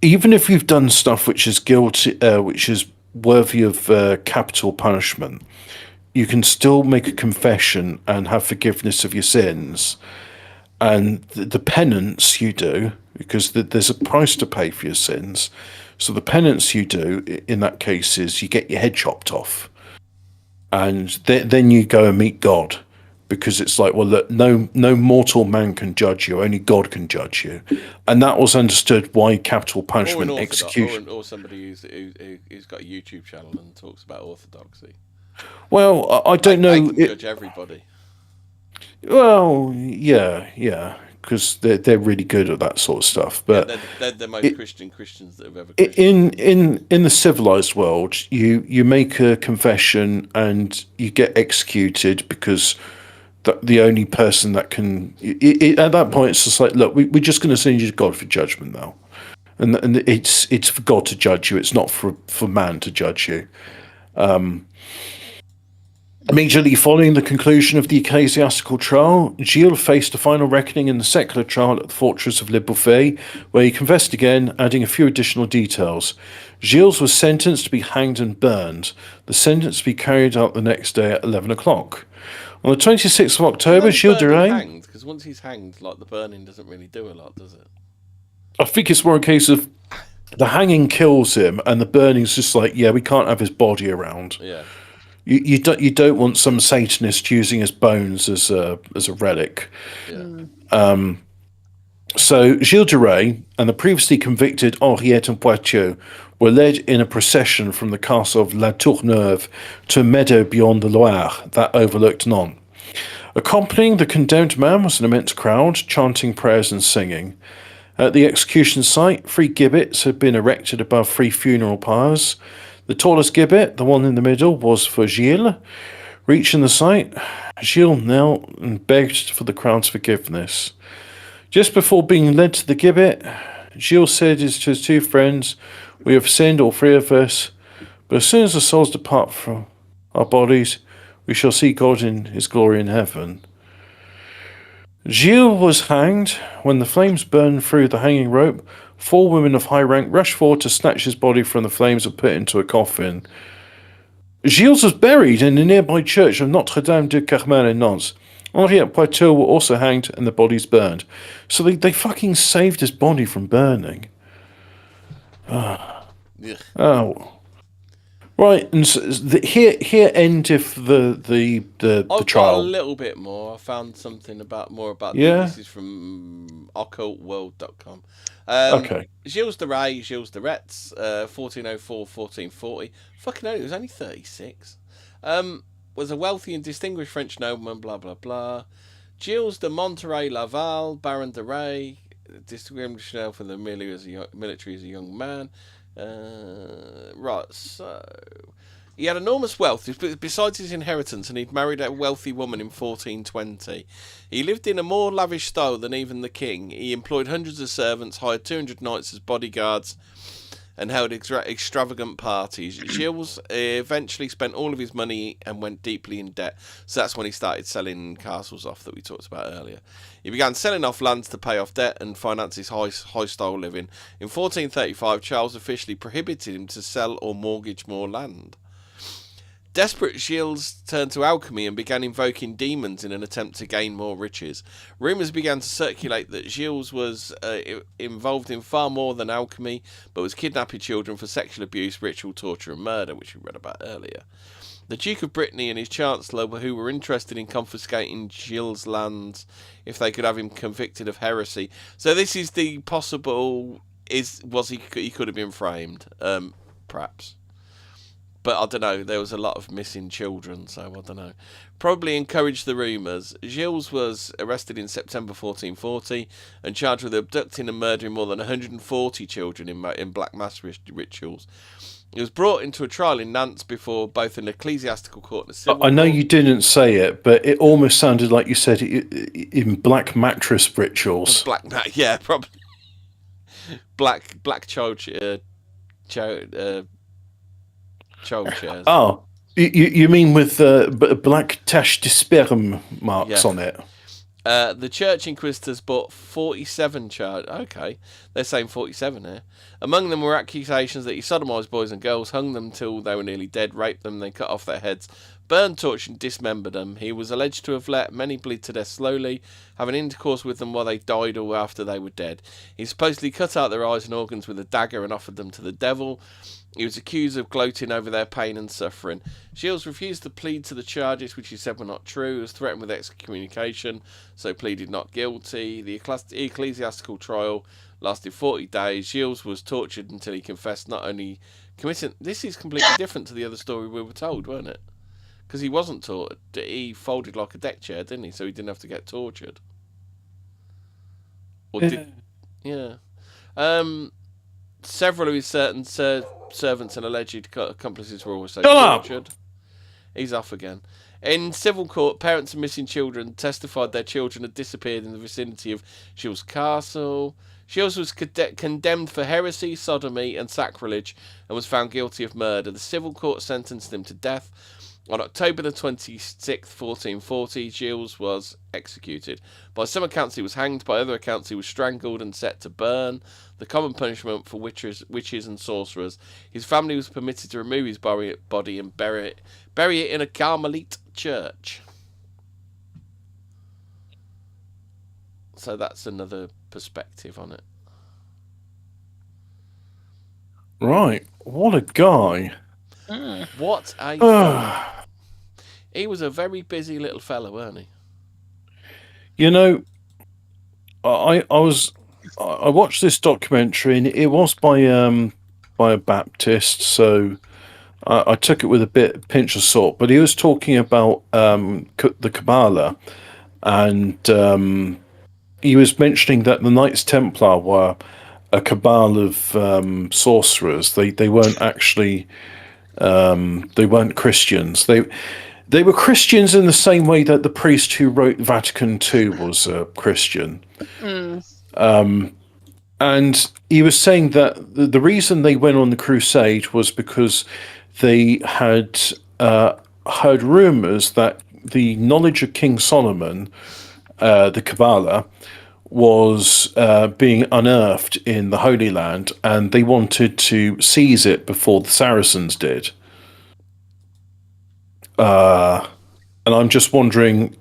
Even if you've done stuff which is guilty, which is worthy of capital punishment, you can still make a confession and have forgiveness of your sins. And the penance you do, because there's a price to pay for your sins, so the penance you do in that case is you get your head chopped off, and then you go and meet God. Because it's like, well, look, no mortal man can judge you, only God can judge you. And that was understood why capital punishment execution. Or somebody who's got a YouTube channel and talks about orthodoxy. Well, I don't know. They can judge everybody. Well, yeah, because they're really good at that sort of stuff. But they're the most Christians that have ever. In the civilized world, you make a confession and you get executed because the only person that can at that point, it's just like, look, we're just going to send you to God for judgment now, and it's for God to judge you. It's not for man to judge you. Immediately following the conclusion of the ecclesiastical trial, Gilles faced a final reckoning in the secular trial at the fortress of Le Bouffay, where he confessed again, adding a few additional details. Gilles was sentenced to be hanged and burned. The sentence to be carried out the next day at 11 o'clock. On the 26th of October, Gilles de Rais... Because once he's hanged, like, the burning doesn't really do a lot, does it? I think it's more a case of the hanging kills him, and the burning's just like, yeah, we can't have his body around. Yeah. You don't want some Satanist using his bones as a relic. Yeah. So Gilles de Rais and the previously convicted Henriette and Poitiers were led in a procession from the castle of La Tourneuve to a meadow beyond the Loire that overlooked Nantes. Accompanying the condemned man was an immense crowd, chanting prayers and singing. At the execution site, 3 gibbets had been erected above 3 funeral pyres. The tallest gibbet, the one in the middle, was for Giles. Reaching the site, Giles knelt and begged for the crowd's forgiveness. Just before being led to the gibbet, Giles said to his 2 friends, "We have sinned, all 3 of us, but as soon as the souls depart from our bodies, we shall see God in his glory in heaven." Giles was hanged. When the flames burned through the hanging rope, 4 women of high rank rushed forward to snatch his body from the flames and put it into a coffin. Giles was buried in the nearby church of Notre-Dame du Carmel in Nantes. Henri and Poitou were also hanged and the bodies burned. So they fucking saved his body from burning. Oh. Right, and so here endeth the I've trial. got a little bit more. I found something more about this is from occultworld.com. Okay. Giles de Rais, Giles de Retz, 1404-1440. Fucking hell, it was only 36. Was a wealthy and distinguished French nobleman, blah, blah, blah. Giles de Monterey Laval, Baron de Rais, distinguished for the military as a young man. Right, so he had enormous wealth. Besides his inheritance, and he'd married a wealthy woman in 1420. He lived in a more lavish style than even the king. He employed hundreds of servants, hired 200 knights as bodyguards, and held extravagant parties. Giles eventually spent all of his money and went deeply in debt. So that's when he started selling castles off that we talked about earlier. He began selling off lands to pay off debt and finance his high-style living. In 1435, Charles officially prohibited him to sell or mortgage more land. Desperate, Giles turned to alchemy and began invoking demons in an attempt to gain more riches. Rumours began to circulate that Giles was involved in far more than alchemy, but was kidnapping children for sexual abuse, ritual torture and murder, which we read about earlier. The Duke of Brittany and his Chancellor, who were interested in confiscating Giles' lands if they could have him convicted of heresy. So this is the possible... he could have been framed, perhaps. But I don't know, there was a lot of missing children, so I don't know. Probably encouraged the rumours. Giles was arrested in September 1440 and charged with abducting and murdering more than 140 children in black mass rituals. He was brought into a trial in Nantes before both an ecclesiastical court and a civil I know court. you didn't say it, but it almost sounded like you said it in black mattress rituals. Yeah, probably. Black child child chairs. Oh, you mean with black tache de sperme marks on it? The church inquisitors brought 47 charges. Okay, they're saying 47 here. Among them were accusations that he sodomised boys and girls, hung them till they were nearly dead, raped them, then cut off their heads, burned, tortured and dismembered them. He was alleged to have let many bleed to death slowly, having intercourse with them while they died or after they were dead. He supposedly cut out their eyes and organs with a dagger and offered them to the devil. He was accused of gloating over their pain and suffering. Giles refused to plead to the charges, which he said were not true. He was threatened with excommunication, so pleaded not guilty. The ecclesiastical trial lasted 40 days. Giles was tortured until he confessed not only committing... This is completely different to the other story we were told, weren't it? Because he wasn't tortured. He folded like a deck chair, didn't he? So he didn't have to get tortured. Or did... Yeah. Several of his certain servants and alleged accomplices were also tortured. He's off again. In civil court, parents of missing children testified their children had disappeared in the vicinity of Giles Castle. Giles was condemned for heresy, sodomy and sacrilege and was found guilty of murder. The civil court sentenced him to death. On October the 26th, 1440, Giles was executed. By some accounts he was hanged, by other accounts he was strangled and set to burn, the common punishment for witches and sorcerers. His family was permitted to remove his body and bury it in a Carmelite church. So that's another perspective on it. Right, what a guy. What a he was a very busy little fella, weren't he? You know, I watched this documentary and it was by a Baptist, so I took it with a pinch of salt, but he was talking about the Kabbalah, and he was mentioning that the Knights Templar were a cabal of sorcerers. They weren't actually they weren't Christians. They were Christians in the same way that the priest who wrote Vatican II was a Christian. And he was saying that the reason they went on the crusade was because they had heard rumors that the knowledge of King Solomon, the Kabbalah, was being unearthed in the Holy Land, and they wanted to seize it before the Saracens did. And I'm just wondering,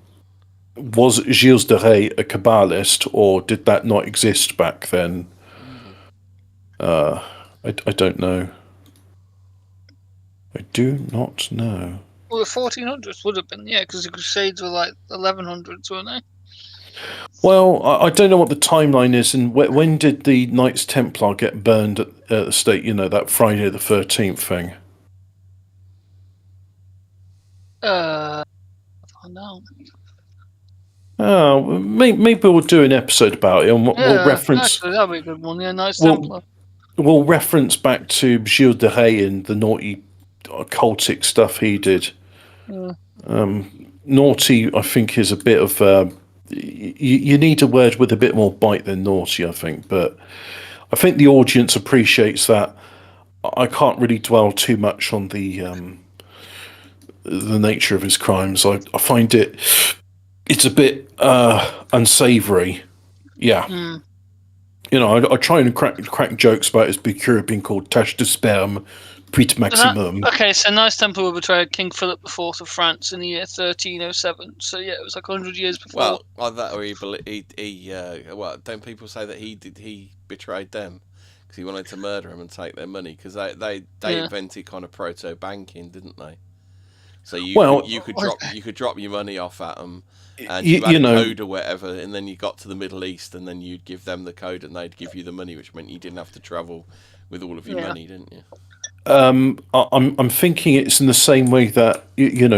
was Giles de Rais a Kabbalist, or did that not exist back then? I don't know. I do not know. Well, the 1400s would have been, yeah, because the Crusades were like 1100s, weren't they? Well, I don't know what the timeline is, and when did the Knights Templar get burned at the stake? You know, that Friday the 13th thing. I don't know. Oh, maybe we'll do an episode about it, and we'll reference. Actually, that'd be a good one. Yeah, Knights Templar. We'll reference back to Giles de Rais and the naughty occultic stuff he did. Yeah. Naughty, I think, is a bit of. You need a word with a bit more bite than naughty, I think. But I think the audience appreciates that. I can't really dwell too much on the nature of his crimes. I find it's a bit unsavoury. Yeah. Mm. You know, I try and crack jokes about his procure being called Tache de Sperme, Prit Maximum. Okay, so Knights Templar were betrayed King Philip IV of France in the year 1307. So yeah, it was like 100 years before. Well, either that or well, don't people say that he betrayed them because he wanted to murder them and take their money? Because they invented kind of proto banking, didn't they? So you could drop your money off at them. And you had a code or whatever, and then you got to the Middle East, and then you'd give them the code, and they'd give you the money, which meant you didn't have to travel with all of your money, didn't you? I'm thinking it's in the same way that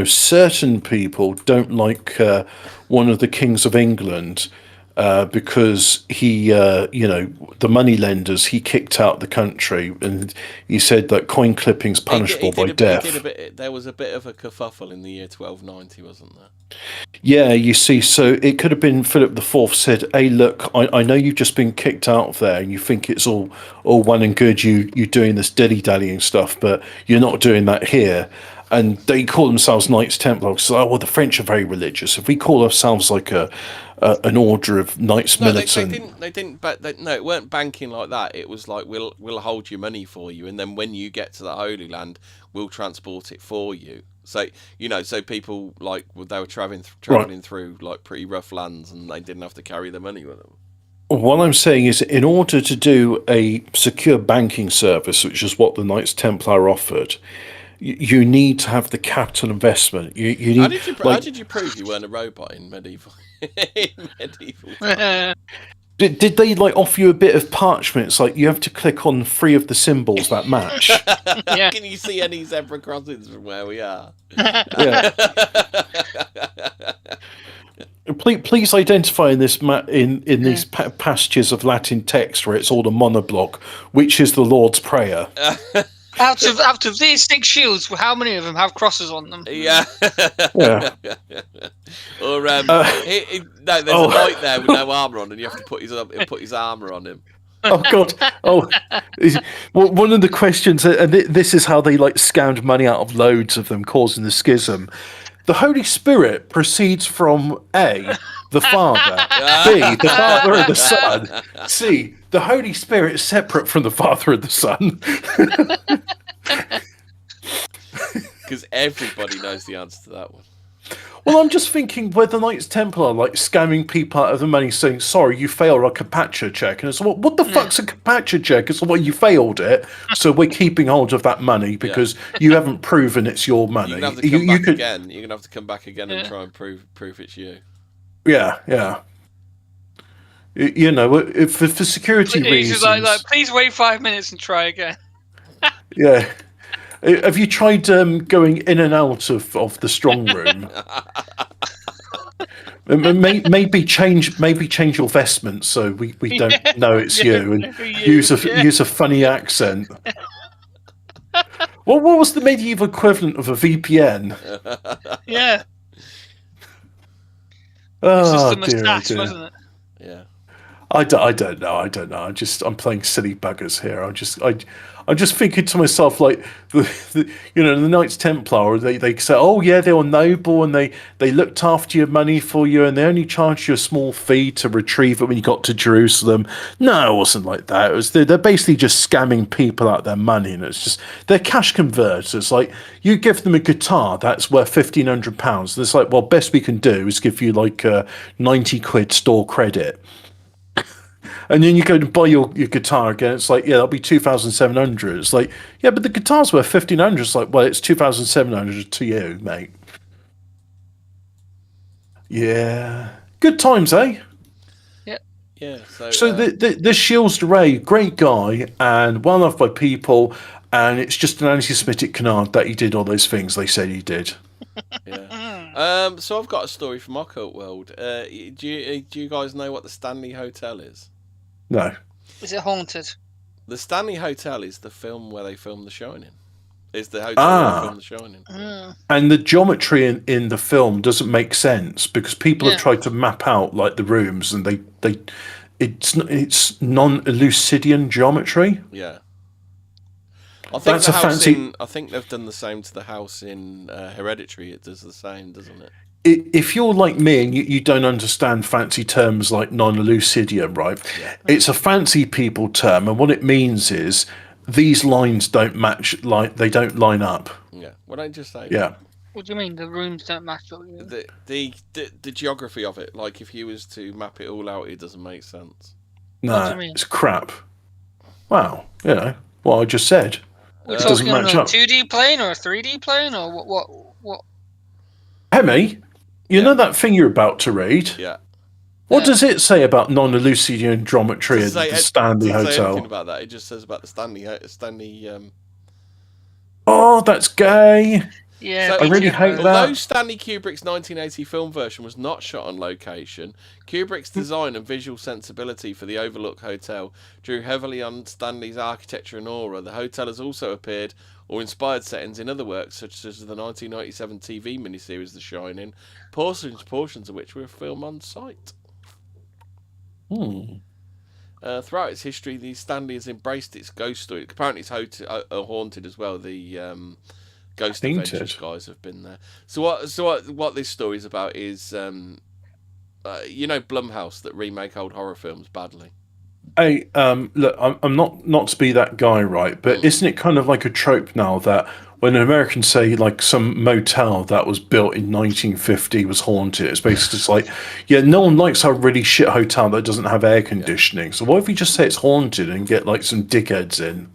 certain people don't like one of the kings of England because he, the money lenders, he kicked out the country, and he said that coin clipping's punishable by death. There was a bit of a kerfuffle in the year 1290, wasn't there? Yeah, you see, so it could have been Philip IV said, "Hey, look, I know you've just been kicked out of there, and you think it's all well and good, you doing this dilly-dallying stuff, but you're not doing that here." And they call themselves Knights Templar because, the French are very religious. If we call ourselves like an order of Knights Militant, they didn't. But no, it weren't banking like that. It was like we'll hold your money for you, and then when you get to the Holy Land, we'll transport it for you. So so people they were traveling through like pretty rough lands, and they didn't have to carry the money with them. What I'm saying is, in order to do a secure banking service, which is what the Knights Templar offered, you need to have the capital investment. You need. How did you prove you weren't a robot in medieval? Times? Did they offer you a bit of parchment? It's like you have to click on 3 of the symbols that match. Yeah. Can you see any zebra crossings from where we are? Yeah. Please identify in this in these passages of Latin text where it's all a monoblock, which is the Lord's Prayer. Out of these 6 shields, how many of them have crosses on them? Yeah. Yeah. Or there's a knight there with no armor on, and you have to put his armor on him. Oh God! One of the questions, and this is how they scammed money out of loads of them, causing the schism. The Holy Spirit proceeds from A, the Father, B, the Father and the Son, C, the Holy Spirit is separate from the Father and the Son. Because everybody knows the answer to that one. Well, I'm just thinking where the Knights Templar are scamming people out of the money, saying, "Sorry, you failed our Capaccia check," and it's what the fuck's a Capaccia check? It's you failed it, so we're keeping hold of that money because you haven't proven it's your money. You're gonna have to come back again. You're gonna have to come back again and try and prove it's you. Yeah. If for security reasons, please wait 5 minutes and try again. Yeah. Have you tried going in and out of the strong room? Maybe change your vestments so we don't know it's you, and use a funny accent. Well, what was the medieval equivalent of a VPN? Yeah. Oh, it's just a dear, moustache, dear. wasn't it? Yeah. I don't know. I'm playing silly buggers here. I'm just thinking to myself, like, the Knights Templar, they say, oh yeah, they were noble and they looked after your money for you and they only charged you a small fee to retrieve it when you got to Jerusalem. No, it wasn't like that. It was they're basically just scamming people out of their money, and it's just they're cash converters. Like, you give them a guitar that's worth £1,500, and it's like, well, best we can do is give you like 90 quid store credit. And then you go to buy your guitar again. It's like, yeah, that'll be 2,700. It's like, yeah, but the guitar's worth 1,500. It's like, well, it's 2,700 to you, mate. Yeah, good times, eh? Yeah. So this Giles de Rais, great guy and well loved by people, and it's just an anti-Semitic canard that he did all those things they said he did. Yeah. So I've got a story from my cult world. Do you guys know what the Stanley Hotel is? No. Is it haunted? The Stanley Hotel is the film where they filmed The Shining. It's the hotel where they filmed The Shining. And the geometry in the film doesn't make sense because people have tried to map out like the rooms, and it's non-Eleusidian geometry. Yeah. I think they've done the same to the house in Hereditary. It does the same, doesn't it? If you're like me and you don't understand fancy terms like non-Eleusidian, right? Yeah. It's a fancy people term, and what it means is these lines don't match, like they don't line up. Yeah. What I just say? Yeah. What do you mean the rooms don't match up? The geography of it, like if you was to map it all out, it doesn't make sense. No, it's crap. Wow, what I just said. We're talking on a 2D plane or a 3D plane or what? Hemi, you know that thing you're about to read? Yeah. What does it say about non-Eleusidian geometry at the Stanley Hotel? It doesn't say anything about that. It just says about the Stanley. Oh, that's gay. Yeah, I really hate that. Although Stanley Kubrick's 1980 film version was not shot on location, Kubrick's design and visual sensibility for the Overlook Hotel drew heavily on Stanley's architecture and aura. The hotel has also appeared or inspired settings in other works, such as the 1997 TV miniseries The Shining, portions of which were filmed on site. Throughout its history, the Stanley has embraced its ghost story. Apparently, it's haunted as well. The Ghost Adventures guys have been there. So what this story is about is, Blumhouse that remake old horror films badly. Hey, look, I'm not to be that guy, right? But isn't it kind of like a trope now that when an American say like some motel that was built in 1950 was haunted, it's basically just like, yeah, no one likes a really shit hotel that doesn't have air conditioning. Yeah. So what if you just say it's haunted and get like some dickheads in?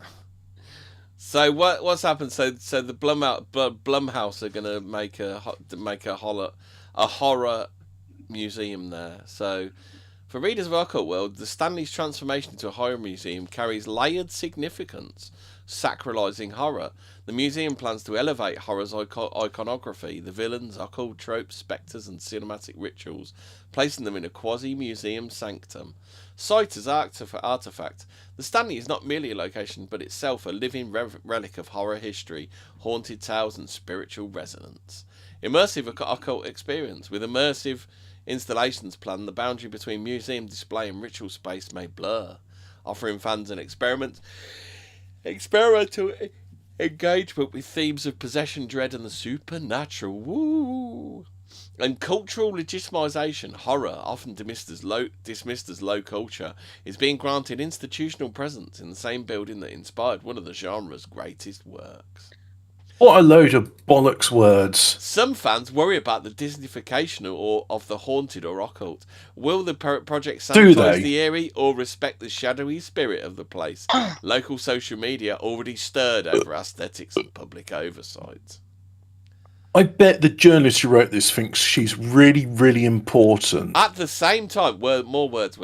So what's happened? So the Blumhouse are gonna make a horror museum there. So for readers of our cult world, the Stanley's transformation into a horror museum carries layered significance, sacralising horror. The museum plans to elevate horror's iconography, the villains, occult tropes, spectres and cinematic rituals, placing them in a quasi-museum sanctum. Site as artefact, the Stanley is not merely a location, but itself a living relic of horror history, haunted tales and spiritual resonance. Immersive occult experience. With immersive installations planned, the boundary between museum display and ritual space may blur, offering fans an experimental engagement with themes of possession, dread and the supernatural. Woo! And cultural legitimisation, horror, often dismissed as low culture, is being granted institutional presence in the same building that inspired one of the genre's greatest works. What a load of bollocks words. Some fans worry about the Disneyfication of the haunted or occult. Will the project sanitize the eerie or respect the shadowy spirit of the place? Local social media already stirred over aesthetics and public oversight. I bet the journalist who wrote this thinks she's really, really important. At the same time, more words.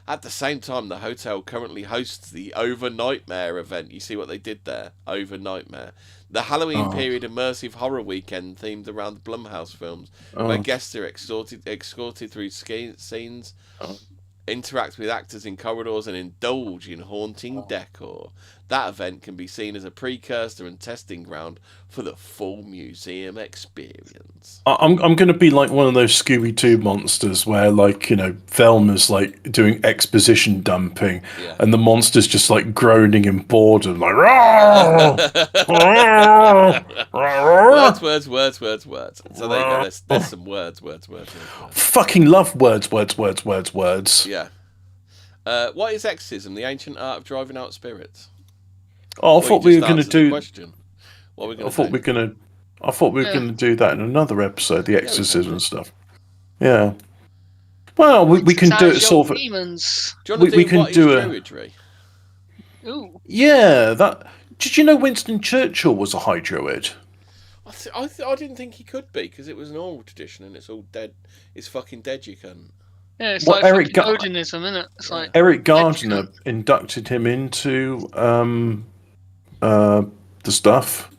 At the same time, the hotel currently hosts the Over Nightmare event. You see what they did there? Over Nightmare. The Halloween period immersive horror weekend themed around the Blumhouse films, where guests are escorted through scenes, interact with actors in corridors, and indulge in haunting decor. That event can be seen as a precursor and testing ground for the full museum experience. I'm going to be like one of those Scooby-Doo monsters where, like, you know, Velma's like doing exposition dumping, and the monster's just like groaning in boredom, like words. So there you go. There's some words. Fucking love words. Yeah. What is exorcism? The ancient art of driving out spirits. Oh, I thought we were going to do. Question. What are we going to do? I thought we were going to do that in another episode, the exorcism stuff. Yeah. Well, we can do it sort of. Demons. Do you want to do what is druidry? Ooh. Yeah, that. Did you know Winston Churchill was a high druid? I didn't think he could be, because it was an oral tradition and it's all dead. It's fucking dead, you cunt. Yeah, it's like Odinism, isn't it? It's like Eric Gardner inducted him into the stuff.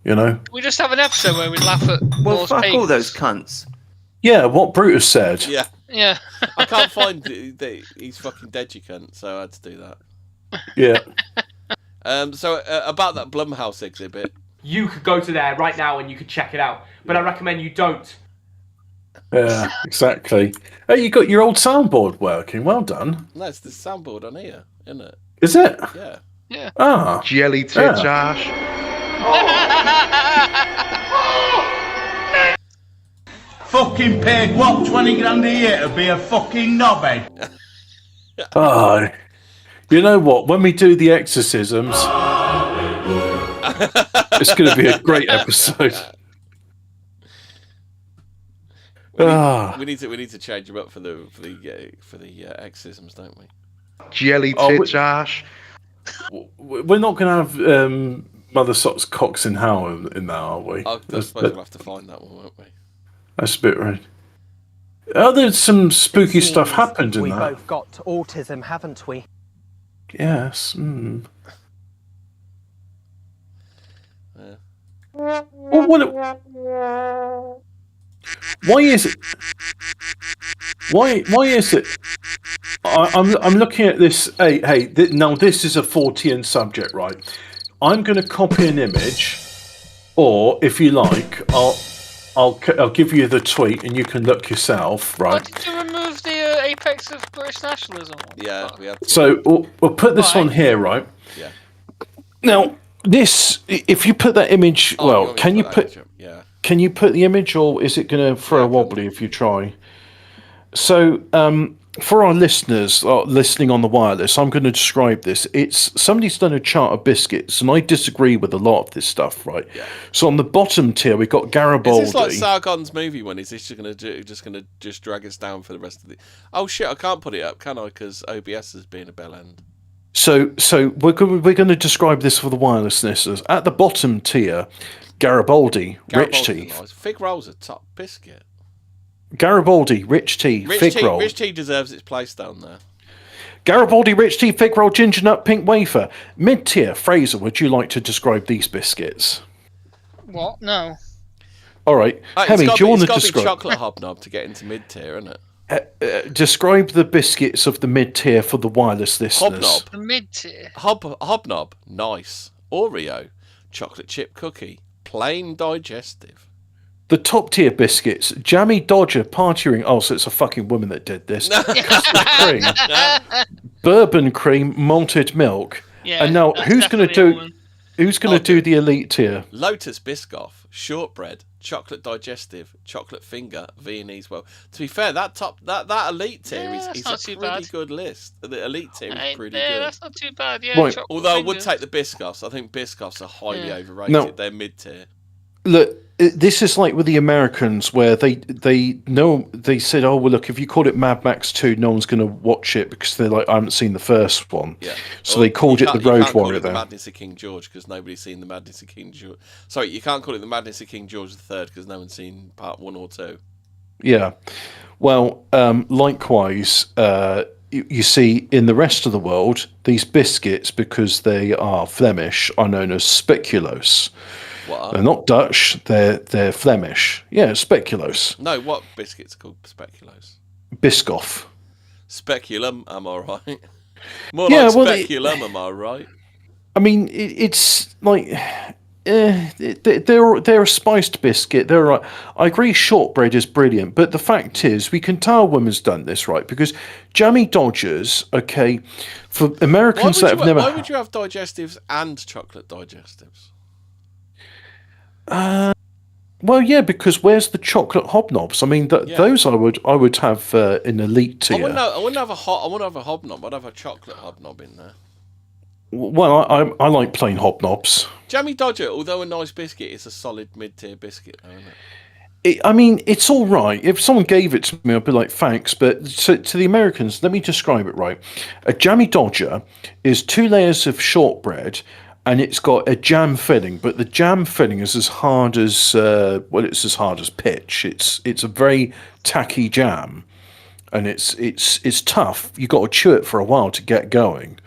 You know. We just have an episode where we laugh at. Well, fuck all those cunts. Yeah, what Brutus said. Yeah. I can't find he's fucking dead, you cunt. So I had to do that. Yeah. So about that Blumhouse exhibit. You could go to there right now and you could check it out, but I recommend you don't. Yeah, exactly. Hey, you got your old soundboard working. Well done. No, it's the soundboard on here, isn't it? Is it? Yeah. Yeah. Ah. Jelly tit, Josh. Fucking paid what, 20 grand a year to be a fucking knobhead? Oh, you know what? When we do the exorcisms, it's going to be a great episode. We need to change them up for the exorcisms, don't we? Jelly tit, Josh. We're not going to have Mother Sock's Cox in Howard in that, are we? I suppose we'll have to find that one, won't we? That's a bit right. Oh, there's some spooky stuff happened in that. We've both got autism, haven't we? Yes. Yeah. Well, why is it? Why is it? I'm looking at this. Hey! Now this is a Fortean subject, right? I'm going to copy an image, or if you like, I'll give you the tweet and you can look yourself, right? Why did you remove the apex of British nationalism? Yeah, we have to. So we'll put this one here, right? Yeah. Now this, if you put that image, can you put? Yeah. Can you put the image, or is it going to throw a wobbly if you try? So, for our listeners listening on the wireless, I'm going to describe this. Somebody's done a chart of biscuits, and I disagree with a lot of this stuff, right? Yeah. So on the bottom tier, we've got Garibaldi. Is this like Sargon's movie one? Is this just going to drag us down for the rest of the? Oh shit! I can't put it up, can I? Because OBS has been a bell end. So we're going to describe this for the wireless listeners. At the bottom tier, Garibaldi, rich tea. Nice. Fig roll's a top biscuit. Garibaldi, rich tea, fig roll. Rich tea deserves its place down there. Garibaldi, rich tea, fig roll, ginger nut, pink wafer. Mid tier, Fraser, would you like to describe these biscuits? What? No. All right. Hemi, do you want to describe? It's got to be chocolate hobnob to get into mid tier, isn't it? Describe the biscuits of the mid tier for the wireless listeners. Hobnob. The mid tier. Hobnob, nice. Oreo, chocolate chip cookie, plain digestive. The top tier biscuits, Jammy Dodger, Party Ring. Oh, so it's a fucking woman that did this. Custard cream, bourbon cream, malted milk. Yeah, and now who's going to do? Who's going to do the elite tier? Lotus Biscoff, shortbread, chocolate digestive, chocolate finger, Viennese. Well, to be fair, that elite tier is a pretty good list. The elite tier is pretty good. That's not too bad. Yeah. Right. Although I would take the Biscoffs. I think Biscoffs are highly overrated. No. They're mid tier. Look, this is like with the Americans, where they said, oh well, look, if you call it Mad Max 2, no one's going to watch it because they're like, I haven't seen the first one. Yeah. So they called it the Road Warrior. Warrior. The Madness of King George because nobody's seen the Madness of King George. Sorry, you can't call it the Madness of King George III because no one's seen part 1 or 2. Yeah. Well, likewise, you see, in the rest of the world, these biscuits, because they are Flemish, are known as speculoos. What? They're not Dutch. They're Flemish. Yeah, speculoos. No, what biscuits are called speculoos? Biscoff. Speculum, am I right? More like speculum, am I right? I mean, it's like they're a spiced biscuit. They're right. I agree, shortbread is brilliant, but the fact is, we can tell a woman's done this right because jammy Dodgers. Okay, for Americans that have never. Why would you have digestives and chocolate digestives? Well, yeah, because where's the chocolate hobnobs? I mean, those I would have in elite tier. I wouldn't have a hobnob. I'd have a chocolate hobnob in there. Well, I like plain hobnobs. Jammy Dodger, although a nice biscuit, is a solid mid-tier biscuit, though, isn't it? I mean, it's all right. If someone gave it to me, I'd be like, thanks. But to the Americans, let me describe it right. A jammy Dodger is 2 layers of shortbread, and it's got a jam filling. But the jam filling is as hard as it's as hard as pitch. It's a very tacky jam, and it's tough. You've got to chew it for a while to get going.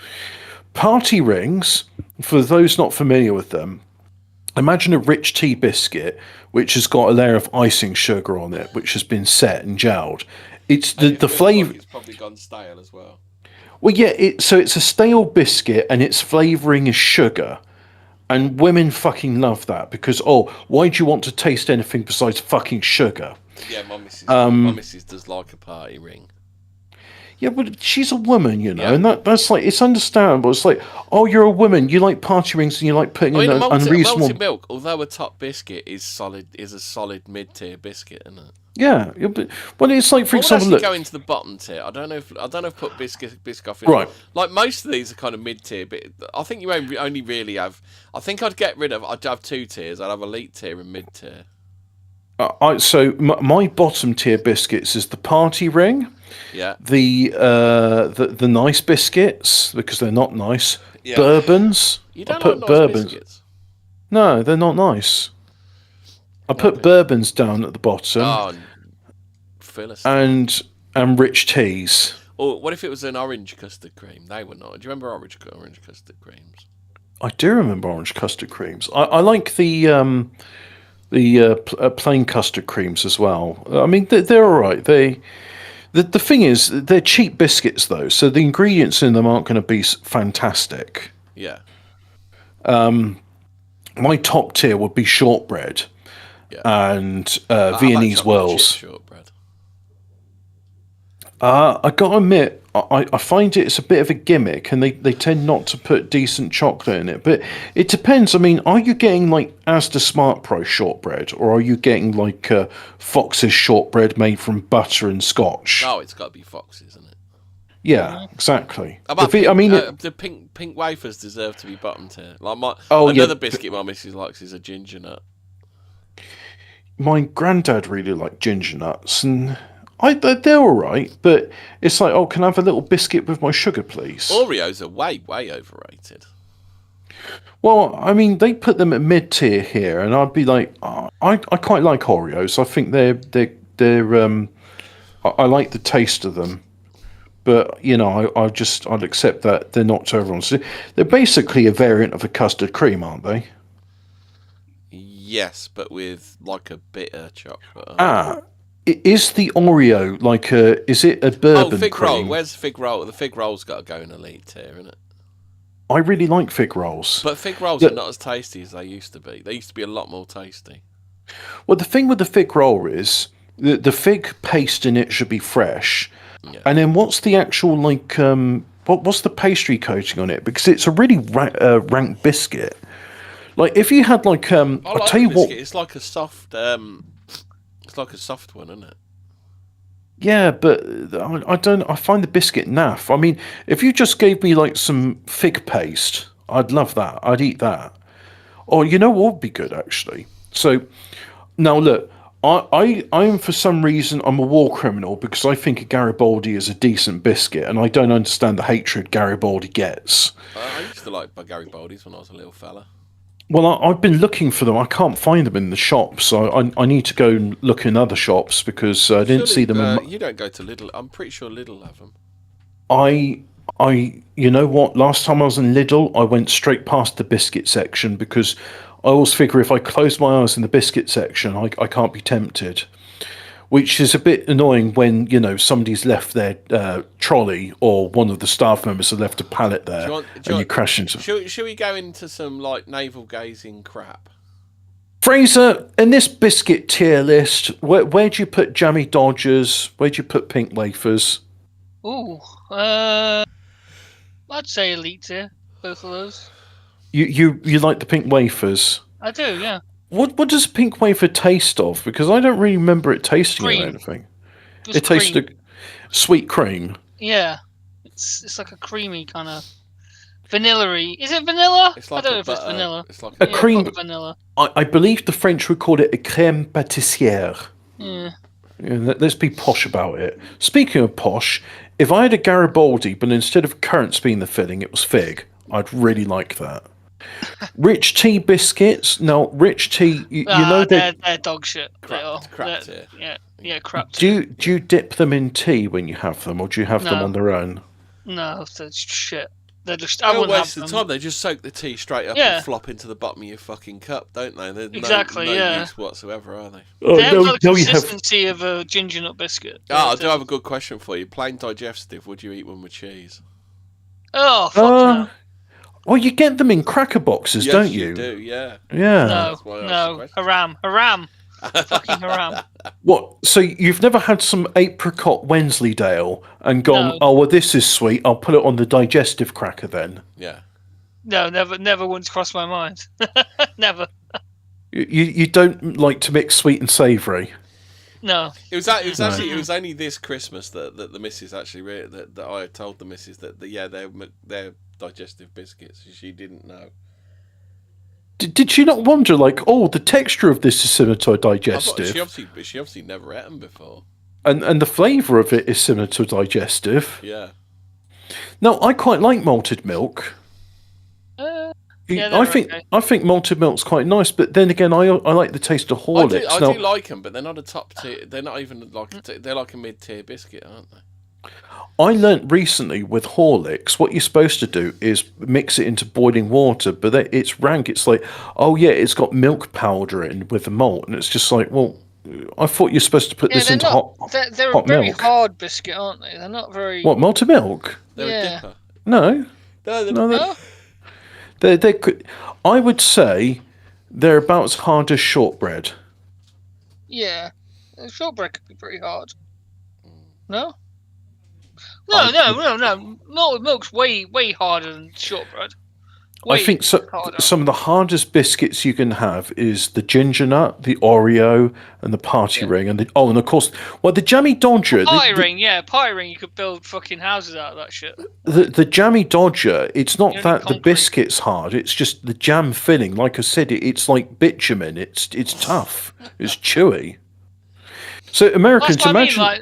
Party rings, for those not familiar with them, imagine a rich tea biscuit which has got a layer of icing sugar on it, which has been set and gelled. It's the flavour. It's probably gone stale as well. Well, yeah. So it's a stale biscuit, and its flavouring is sugar, and women fucking love that because why do you want to taste anything besides fucking sugar? Yeah, my missus does like a party ring. Yeah, but she's a woman, and that's like, it's understandable. It's like, you're a woman, you like party rings, and you like putting in an unreasonable malted milk. Although a top biscuit is a solid mid-tier biscuit, isn't it? Yeah, well, it's like, for example, look, go into the bottom tier. I don't know if put Biscoff in. Right. Like most of these are kind of mid-tier, but I think you only really have. I think I'd have 2 tiers. I'd have elite tier and mid-tier. So my bottom tier biscuits is the party ring. Yeah. The nice biscuits, because they're not nice. Yeah. Bourbons. You don't like nice bourbons. Biscuits? No, they're not nice. I put bourbons down at the bottom. Oh, Philistine. And rich teas. Or what if it was an orange custard cream? They were not. Do you remember orange custard creams? I do remember orange custard creams. I like the plain custard creams as well. I mean, they're all right. The thing is, they're cheap biscuits though, so the ingredients in them aren't going to be fantastic. Yeah. My top tier would be shortbread. Yeah. And Viennese whirls. Shortbread. I gotta admit, I find it's a bit of a gimmick, and they tend not to put decent chocolate in it. But it depends. I mean, are you getting like Asda Smart Price shortbread, or are you getting like Fox's shortbread made from butter and scotch? Oh, it's got to be Fox's, isn't it? Yeah, exactly. The pink wafers deserve to be bottom tier. Like another biscuit my missus likes is a ginger nut. My granddad really liked ginger nuts, and they're all right, but it's like, can I have a little biscuit with my sugar, please? Oreos are way, way overrated. Well, I mean, they put them at mid-tier here, and I'd be like, I quite like Oreos. I think they're I like the taste of them, but I'd accept that they're not to everyone's. They're basically a variant of a custard cream, aren't they? Yes, but with like a bitter chocolate. Is the Oreo like is it a bourbon fig cream? roll. Where's the fig roll? The fig roll's got to go in elite tier, isn't it? I really like fig rolls. But fig rolls are not as tasty as they used to be. They used to be a lot more tasty. Well, the thing with the fig roll is the fig paste in it should be fresh. Yeah. And then what's the actual like what's the pastry coating on it? Because it's a really rank biscuit. Like if you had like I'll tell you what, it's like a soft one, isn't it? Yeah, but I find the biscuit naff. I mean, if you just gave me like some fig paste, I'd love that. I'd eat that. Or you know what would be good actually? So now look, I'm for some reason I'm a war criminal because I think a Garibaldi is a decent biscuit, and I don't understand the hatred Garibaldi gets. I used to like Garibaldis when I was a little fella. Well, I've been looking for them. I can't find them in the shops, so I need to go and look in other shops because I didn't see them. You don't go to Lidl. I'm pretty sure Lidl have them. You know what? Last time I was in Lidl, I went straight past the biscuit section because I always figure if I close my eyes in the biscuit section, I can't be tempted. Which is a bit annoying when, somebody's left their trolley or one of the staff members has left a pallet there and you crash into... Should we go into some, navel-gazing crap? Fraser, in this biscuit tier list, where do you put Jammy Dodgers? Where do you put Pink Wafers? Ooh, I'd say Elite tier, both of those. You like the Pink Wafers? I do, yeah. What does pink wafer taste of? Because I don't really remember it tasting of anything. It tasted sweet cream. Yeah, it's like a creamy kind of vanilla-y. Is it vanilla? I don't know if it's vanilla. It's like a cream vanilla. I believe the French would call it a crème pâtissière. Yeah. Let's be posh about it. Speaking of posh, if I had a Garibaldi, but instead of currants being the filling, it was fig, I'd really like that. Rich tea biscuits. Now, rich tea, you know they're dog shit. Crap tea. Yeah, crap tea. Do you dip them in tea when you have them, or do you have them on their own? No, that's shit. They're just. I wouldn't waste the time. They just soak the tea straight up and flop into the bottom of your fucking cup, don't they? They're exactly. No use whatsoever, are they? They have got the consistency of a ginger nut biscuit. I do have a good question for you. Plain digestive. Would you eat one with cheese? Oh, fuck no. Well, you get them in cracker boxes, don't you? You do, yeah. Yeah. No, haram. Fucking haram. What? So you've never had some apricot Wensleydale and gone, oh, well, this is sweet, I'll put it on the digestive cracker then? Yeah. No, never once crossed my mind. Never. You don't like to mix sweet and savoury? No. It was only this Christmas that the missus actually that I told the missus that they're digestive biscuits. She didn't know. Did she not wonder, the texture of this is similar to a digestive? She obviously never ate them before. And the flavour of it is similar to a digestive. Yeah. No, I quite like malted milk. I think malted milk's quite nice, but then again, I like the taste of Horlicks. I do like them, but they're not a top tier. They're not even they're like a mid-tier biscuit, aren't they? I learnt recently with Horlicks, what you're supposed to do is mix it into boiling water, but it's rank. It's like, oh yeah, it's got milk powder in with the malt, and it's just like, well, I thought you're supposed to put this into hot milk. They're a very hard biscuit, aren't they? They're not very... What, malted milk? They're a dipper. No. They're I would say they're about as hard as shortbread. Yeah. Shortbread could be pretty hard. No? No. Malted milk's way harder than shortbread. I think some of the hardest biscuits you can have is the ginger nut, the Oreo, and the party ring, and of course, the Jammy Dodger. Party ring, you could build fucking houses out of that shit. The Jammy Dodger, it's not that the biscuit's hard; it's just the jam filling. Like I said, it's like bitumen. It's tough. It's chewy. So Americans imagine.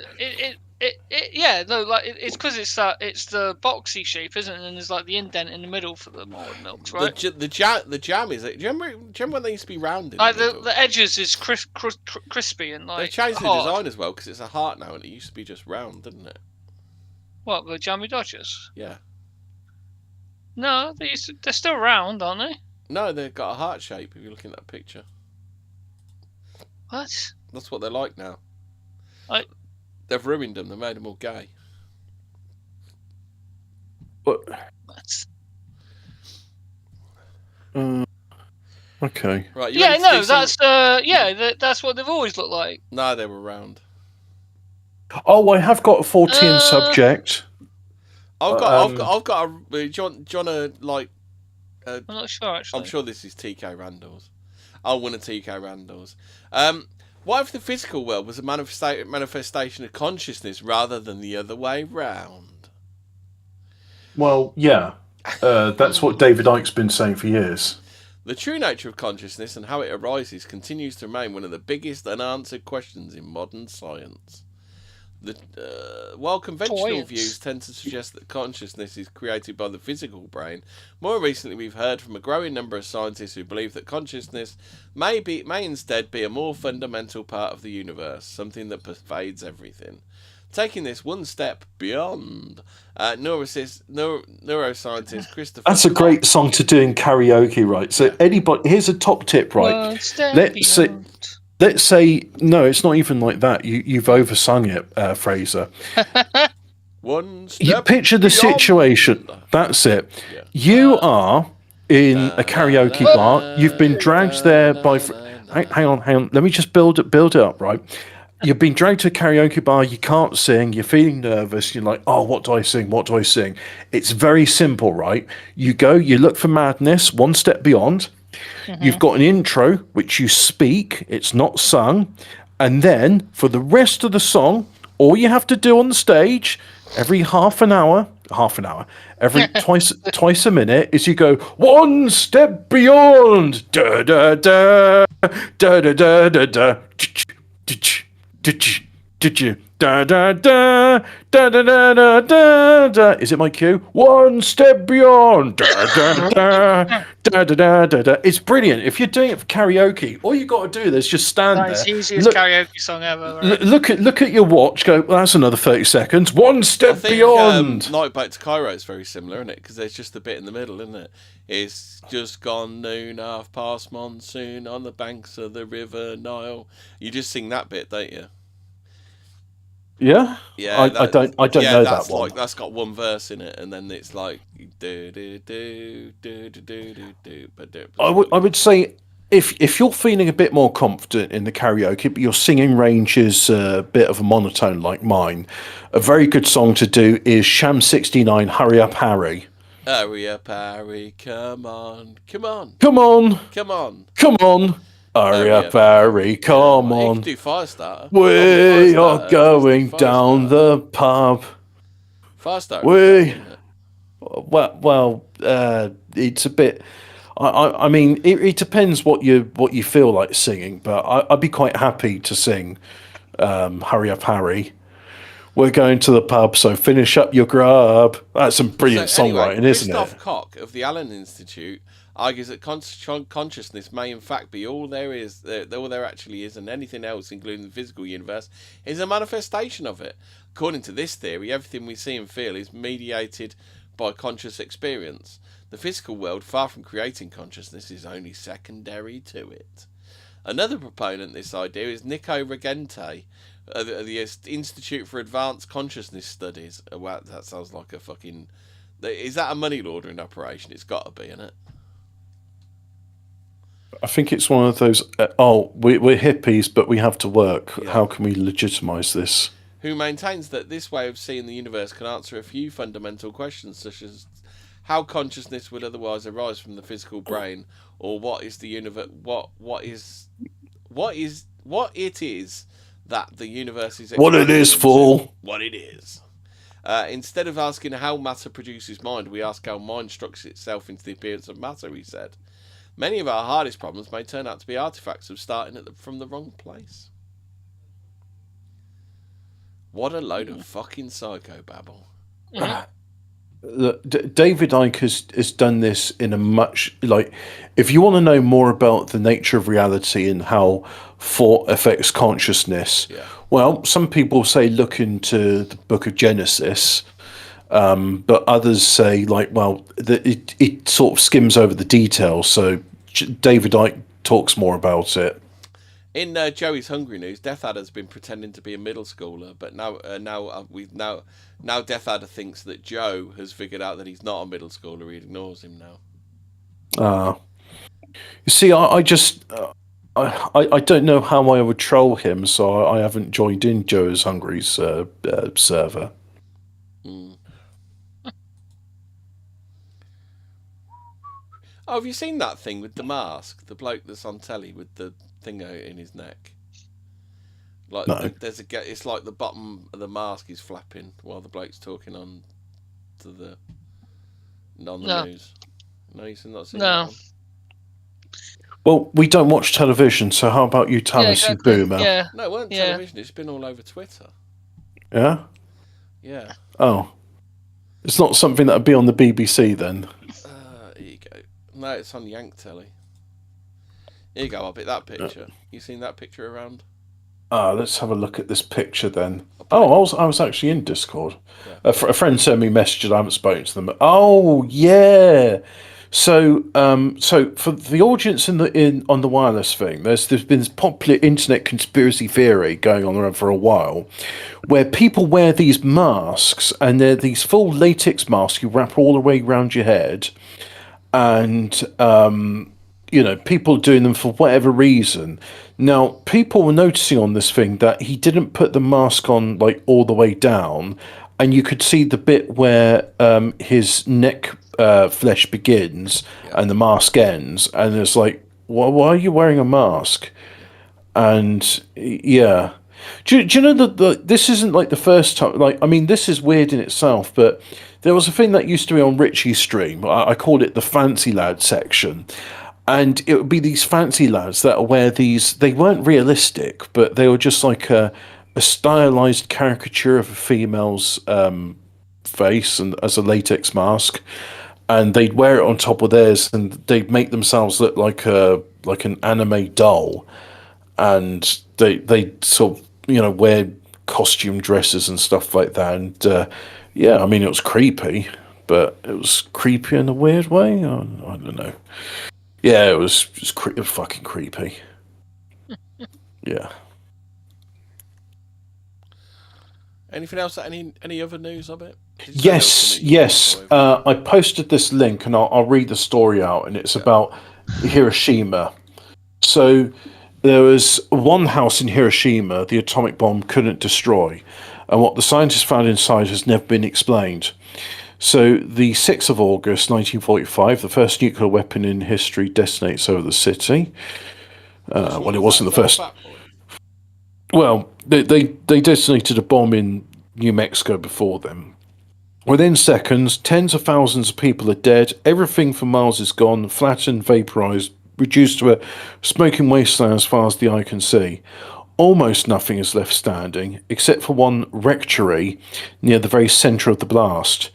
It's because it's the boxy shape, isn't it? And there's the indent in the middle for the malted milks, right? The jam is. Do you remember when they used to be rounded? The edges is crispy and They changed the design as well because it's a heart now, and it used to be just round, didn't it? What, the Jammy Dodgers? Yeah. No, they're still round, aren't they? No, they've got a heart shape. If you're looking at that picture. What? That's what they're like now. They've ruined them. They made them all gay. What? Okay. Right. That's what they've always looked like. No, they were round. Oh, I have got a Fortean subject. I've got a. John, I'm not sure actually. I'm sure this is TK Randall's. I'll win a TK Randall's. What if the physical world was a manifestation of consciousness rather than the other way round? Well, yeah. That's what David Icke's been saying for years. The true nature of consciousness and how it arises continues to remain one of the biggest unanswered questions in modern science. While conventional views tend to suggest that consciousness is created by the physical brain, more recently we've heard from a growing number of scientists who believe that consciousness may instead be a more fundamental part of the universe, something that pervades everything. Taking this one step beyond, neuroscientist Christopher. That's a great song to do in karaoke, right? So anybody, here's a top tip, right? Let's say no, it's not even like that. You've oversung it, Fraser. You picture the situation. That's it. Yeah. You are in a karaoke bar. You've been dragged there by. Hang on. Let me just build it up, right? You've been dragged to a karaoke bar, you can't sing, you're feeling nervous, you're like, oh, what do I sing? It's very simple, right? You go, you look for madness, one step beyond. Mm-hmm. You've got an intro, which you speak, it's not sung. And then, for the rest of the song, all you have to do on the stage, every half an hour, every twice a minute, is you go, one step beyond, da-da-da, da-da-da-da-da, da da da da da da da da da. Is it my cue? One step beyond. Da da da da da da da. It's brilliant. If you're doing it for karaoke, all you got to do is just stand there. It's the easiest karaoke song ever. Right? Look at your watch. Go. Well, that's another 30 seconds. One step beyond. Night Back to Cairo is very similar, isn't it? Because there's just a bit in the middle, isn't it? It's just gone noon, half past monsoon on the banks of the River Nile. You just sing that bit, don't you? Yeah, I don't know that one. Like, that's got one verse in it, and then it's like do do do do do do do. I would say if you're feeling a bit more confident in the karaoke, but your singing range is a bit of a monotone like mine, a very good song to do is Sham 69. Hurry Up Harry. Hurry up, Harry! Come on! Hurry up, Harry, come on. You can do Firestarter. We are going down the pub. Firestarter. It's a bit. I mean, it depends what you feel like singing, but I'd be quite happy to sing Hurry Up, Harry. We're going to the pub, so finish up your grub. That's some brilliant songwriting, isn't it? Christoph Koch of the Allen Institute argues that consciousness may in fact be all there actually is, and anything else, including the physical universe, is a manifestation of it. According to this theory, everything we see and feel is mediated by conscious experience. The physical world, far from creating consciousness, is only secondary to it. Another proponent of this idea is Nico Regente, the Institute for Advanced Consciousness Studies. Wow, that sounds like a fucking... Is that a money laundering operation? It's got to be, isn't it? I think it's one of those, we're hippies, but we have to work. Yeah. How can we legitimize this? Who maintains that this way of seeing the universe can answer a few fundamental questions, such as how consciousness would otherwise arise from the physical brain, or what is the universe? What it is that the universe is. What it is, fool. What it is. Instead of asking how matter produces mind, we ask how mind structures itself into the appearance of matter, he said. Many of our hardest problems may turn out to be artifacts of starting from the wrong place. What a load of fucking psychobabble. Look, David Icke has done this in a much... if you want to know more about the nature of reality and how thought affects consciousness, well, some people say look into the book of Genesis, but others say, it sort of skims over the details, so David Icke talks more about it. In Joey's Hungry News, Death Adder's been pretending to be a middle schooler, but now Death Adder thinks that Joe has figured out that he's not a middle schooler. He ignores him now. You see, I don't know how I would troll him, so I haven't joined in Joe's Hungry's server. Oh, have you seen that thing with the mask? The bloke that's on telly with the thing out in his neck. No. It's like the bottom of the mask is flapping while the bloke's talking on the news. No, you've not seen that one? Well, we don't watch television, so how about you tell us, exactly. you boomer? Yeah. No, it weren't television. It's been all over Twitter. Yeah? Yeah. Oh. It's not something that would be on the BBC then? Here you go. No, it's on Yank Telly. Here you go, I'll pick that picture. You seen that picture around? Let's have a look at this picture then. Oh, I was actually in Discord. Yeah. A friend sent me a message and I haven't spoken to them. Oh, yeah. So for the audience on the wireless thing, there's been this popular internet conspiracy theory going on around for a while, where people wear these masks, and they're these full latex masks you wrap all the way around your head, and people doing them for whatever reason. Now, people were noticing on this thing that he didn't put the mask on like all the way down, and you could see the bit where his neck flesh begins and the mask ends, and it's like, why are you wearing a mask? And yeah, do you know that this isn't like the first time? Like, I mean, this is weird in itself, but there was a thing that used to be on Richie's stream. I called it the fancy lad section. And it would be these fancy lads that wear these. They weren't realistic, but they were just like a stylized caricature of a female's face and as a latex mask, and they'd wear it on top of theirs, and they'd make themselves look like an anime doll, and they sort of wear costume dresses and stuff like that. And yeah, I mean, it was creepy, but it was creepy in a weird way. I don't know. Yeah, it was fucking creepy. Yeah. Anything else? Any other news of it? Yes. I posted this link, and I'll read the story out, and it's about Hiroshima. So there was one house in Hiroshima the atomic bomb couldn't destroy, and what the scientists found inside has never been explained. So the 6th of August 1945, the first nuclear weapon in history detonates over the city. Well, it wasn't the first. Well, they detonated a bomb in New Mexico before them. Within seconds, tens of thousands of people are dead. Everything for miles is gone, flattened, vaporized, reduced to a smoking wasteland as far as the eye can see. Almost nothing is left standing, except for one rectory near the very centre of the blast.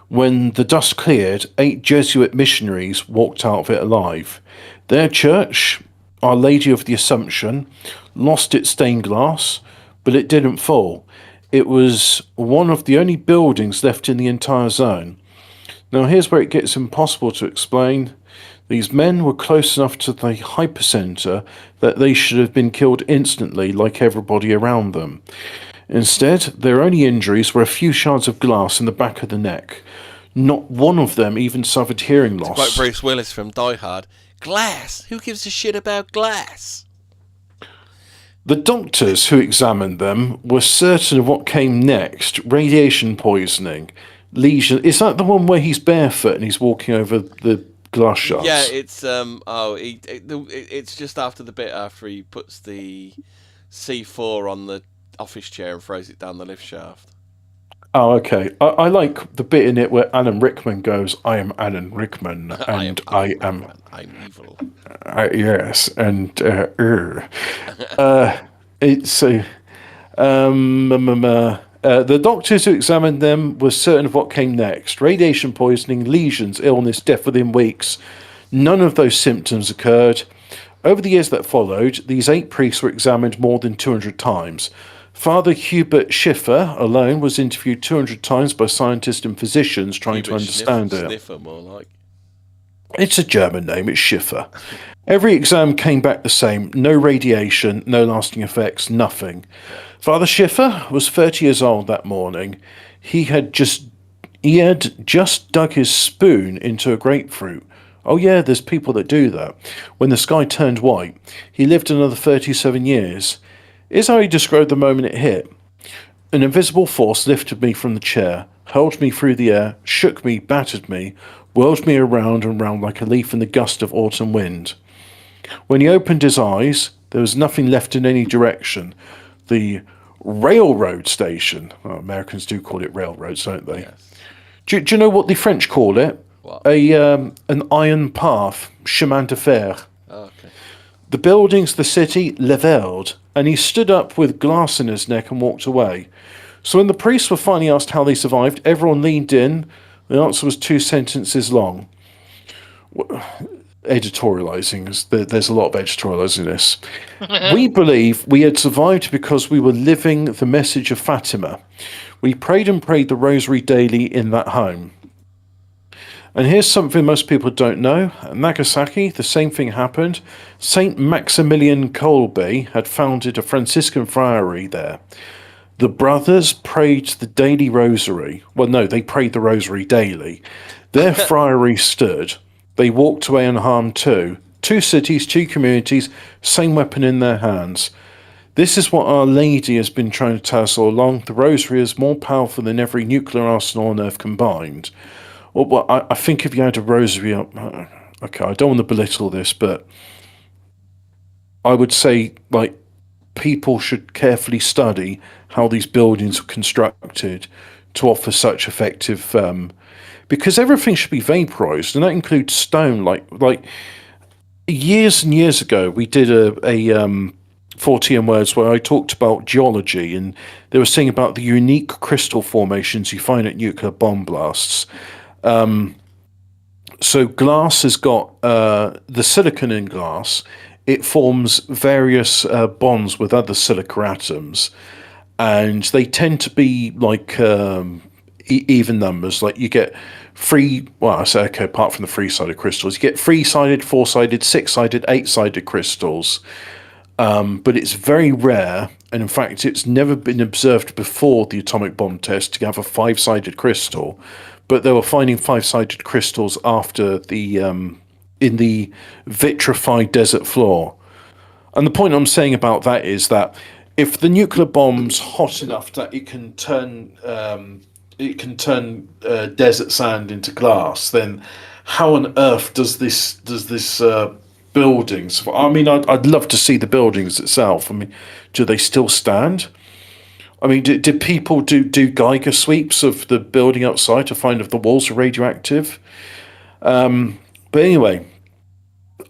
When the dust cleared, 8 Jesuit missionaries walked out of it alive. Their church, Our Lady of the Assumption, lost its stained glass, but it didn't fall. It was one of the only buildings left in the entire zone. Now here's where it gets impossible to explain. These men were close enough to the hypercenter that they should have been killed instantly like everybody around them. Instead, their only injuries were a few shards of glass in the back of the neck. Not one of them even suffered hearing loss. It's like Bruce Willis from Die Hard. Glass? Who gives a shit about glass? The doctors who examined them were certain of what came next. Radiation poisoning. Lesion. Is that the one where he's barefoot and he's walking over the glass shards? Yeah, it's it's just after the bit after he puts the C4 on the office chair and throws it down the lift shaft. Oh, okay. I like the bit in it where Alan Rickman goes, "I am Alan Rickman, and I'm evil." Yes, and it's the doctors who examined them were certain of what came next: radiation poisoning, lesions, illness, death within weeks. None of those symptoms occurred. Over the years that followed, these 8 priests were examined more than 200 times. Father Hubert Schiffer alone was interviewed 200 times by scientists and physicians trying to understand it. Sniffer, more like. It's a German name, it's Schiffer. Every exam came back the same. No radiation, no lasting effects, nothing. Father Schiffer was 30 years old that morning. He had just dug his spoon into a grapefruit. Oh yeah, there's people that do that. When the sky turned white, he lived another 37 years. Is how he described the moment it hit. An invisible force lifted me from the chair, hurled me through the air, shook me, battered me, whirled me around and round like a leaf in the gust of autumn wind. When he opened his eyes, there was nothing left in any direction. The railroad station. Well, Americans do call it railroads, don't they? Yes. Do you know what the French call it? What? An iron path, chemin de fer. Oh, okay. The buildings, the city, levelled, and he stood up with glass in his neck and walked away. So when the priests were finally asked how they survived, everyone leaned in. The answer was 2 sentences long. Editorializing. There's a lot of editorializing in this. We believe we had survived because we were living the message of Fatima. We prayed and prayed the rosary daily in that home. And here's something most people don't know. At Nagasaki, the same thing happened. Saint Maximilian Kolbe had founded a Franciscan friary there. The brothers prayed the daily rosary. Well, no, they prayed the rosary daily. Their friary stood. They walked away unharmed too. 2 cities, 2 communities, same weapon in their hands. This is what Our Lady has been trying to tell us all along. The rosary is more powerful than every nuclear arsenal on Earth combined. Well, I think if you had a rosary up... Okay, I don't want to belittle this, but I would say, like, people should carefully study how these buildings are constructed to offer such effective... because everything should be vaporized, and that includes stone. Like years and years ago, we did a Fortean Words where I talked about geology, and they were saying about the unique crystal formations you find at nuclear bomb blasts. So glass has got the silicon in glass. It forms various bonds with other silica atoms, and they tend to be like even numbers. Like you get apart from the 3-sided crystals, you get 3-sided, 4-sided, 6-sided, 8-sided crystals. But it's very rare, and in fact, it's never been observed before the atomic bomb test to have a 5-sided crystal. But they were finding 5-sided crystals after the in the vitrified desert floor. And the point I'm saying about that is that if the nuclear bomb's hot enough that it can turn desert sand into glass, then how on earth does this buildings? I mean, I'd love to see the buildings itself. I mean, do they still stand? I mean, did people do Geiger sweeps of the building outside to find if the walls are radioactive? But anyway,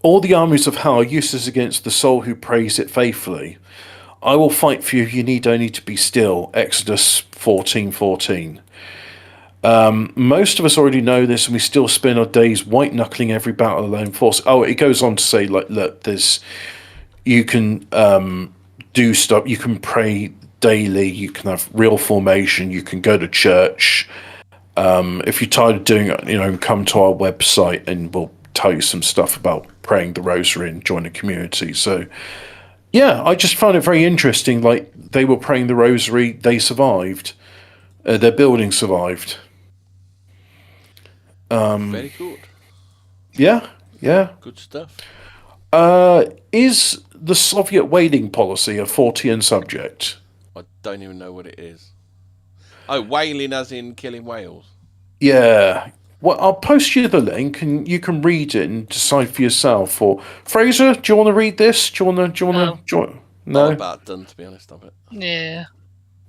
all the armies of hell are useless against the soul who prays it faithfully. I will fight for you. You need only to be still. Exodus 14:14. Most of us already know this, and we still spend our days white knuckling every battle alone force. Oh, it goes on to say, like, look, you can do stuff. You can pray daily. You can have real formation. You can go to church. If you're tired of doing it, come to our website, and we'll tell you some stuff about praying the rosary and join a community. So, yeah, I just found it very interesting. Like, they were praying the rosary. They survived. Their building survived. Very good. Yeah. Good stuff. Is the Soviet whaling policy a Fortean subject? I don't even know what it is. Oh, whaling as in killing whales? Yeah. Well, I'll post you the link, and you can read it and decide for yourself. Or Fraser, do you want to read this? Do you want to? No. Not about done, to be honest, of it. Yeah.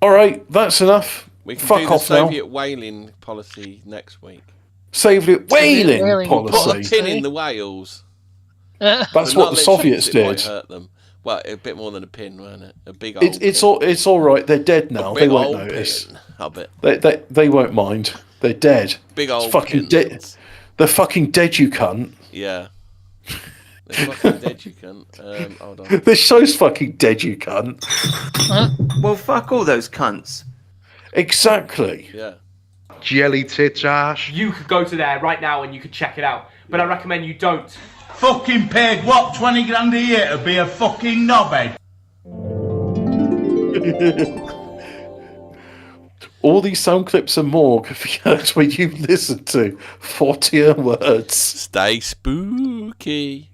All right, that's enough. We can Fuck do the off Soviet now. whaling policy next week. Soviet whaling policy. Put a pin in the whales. That's what the Soviets did. It might hurt them. Well, a bit more than a pin, wasn't it? A big old. It's all right. They're dead now. They won't notice. Pin, I bet. They won't mind. They're dead. Big old. Fucking dead. They're fucking dead. You cunt. Yeah. They're fucking dead. You cunt. Hold on. This show's fucking dead. You cunt. Well, fuck all those cunts. Exactly. Yeah. Jelly tit Josh. You could go to there right now and you could check it out, but I recommend you don't. Fucking paid what, 20 grand a year to be a fucking knobhead? All these sound clips and more can be heard when you listen to Fortean Words. Stay spooky.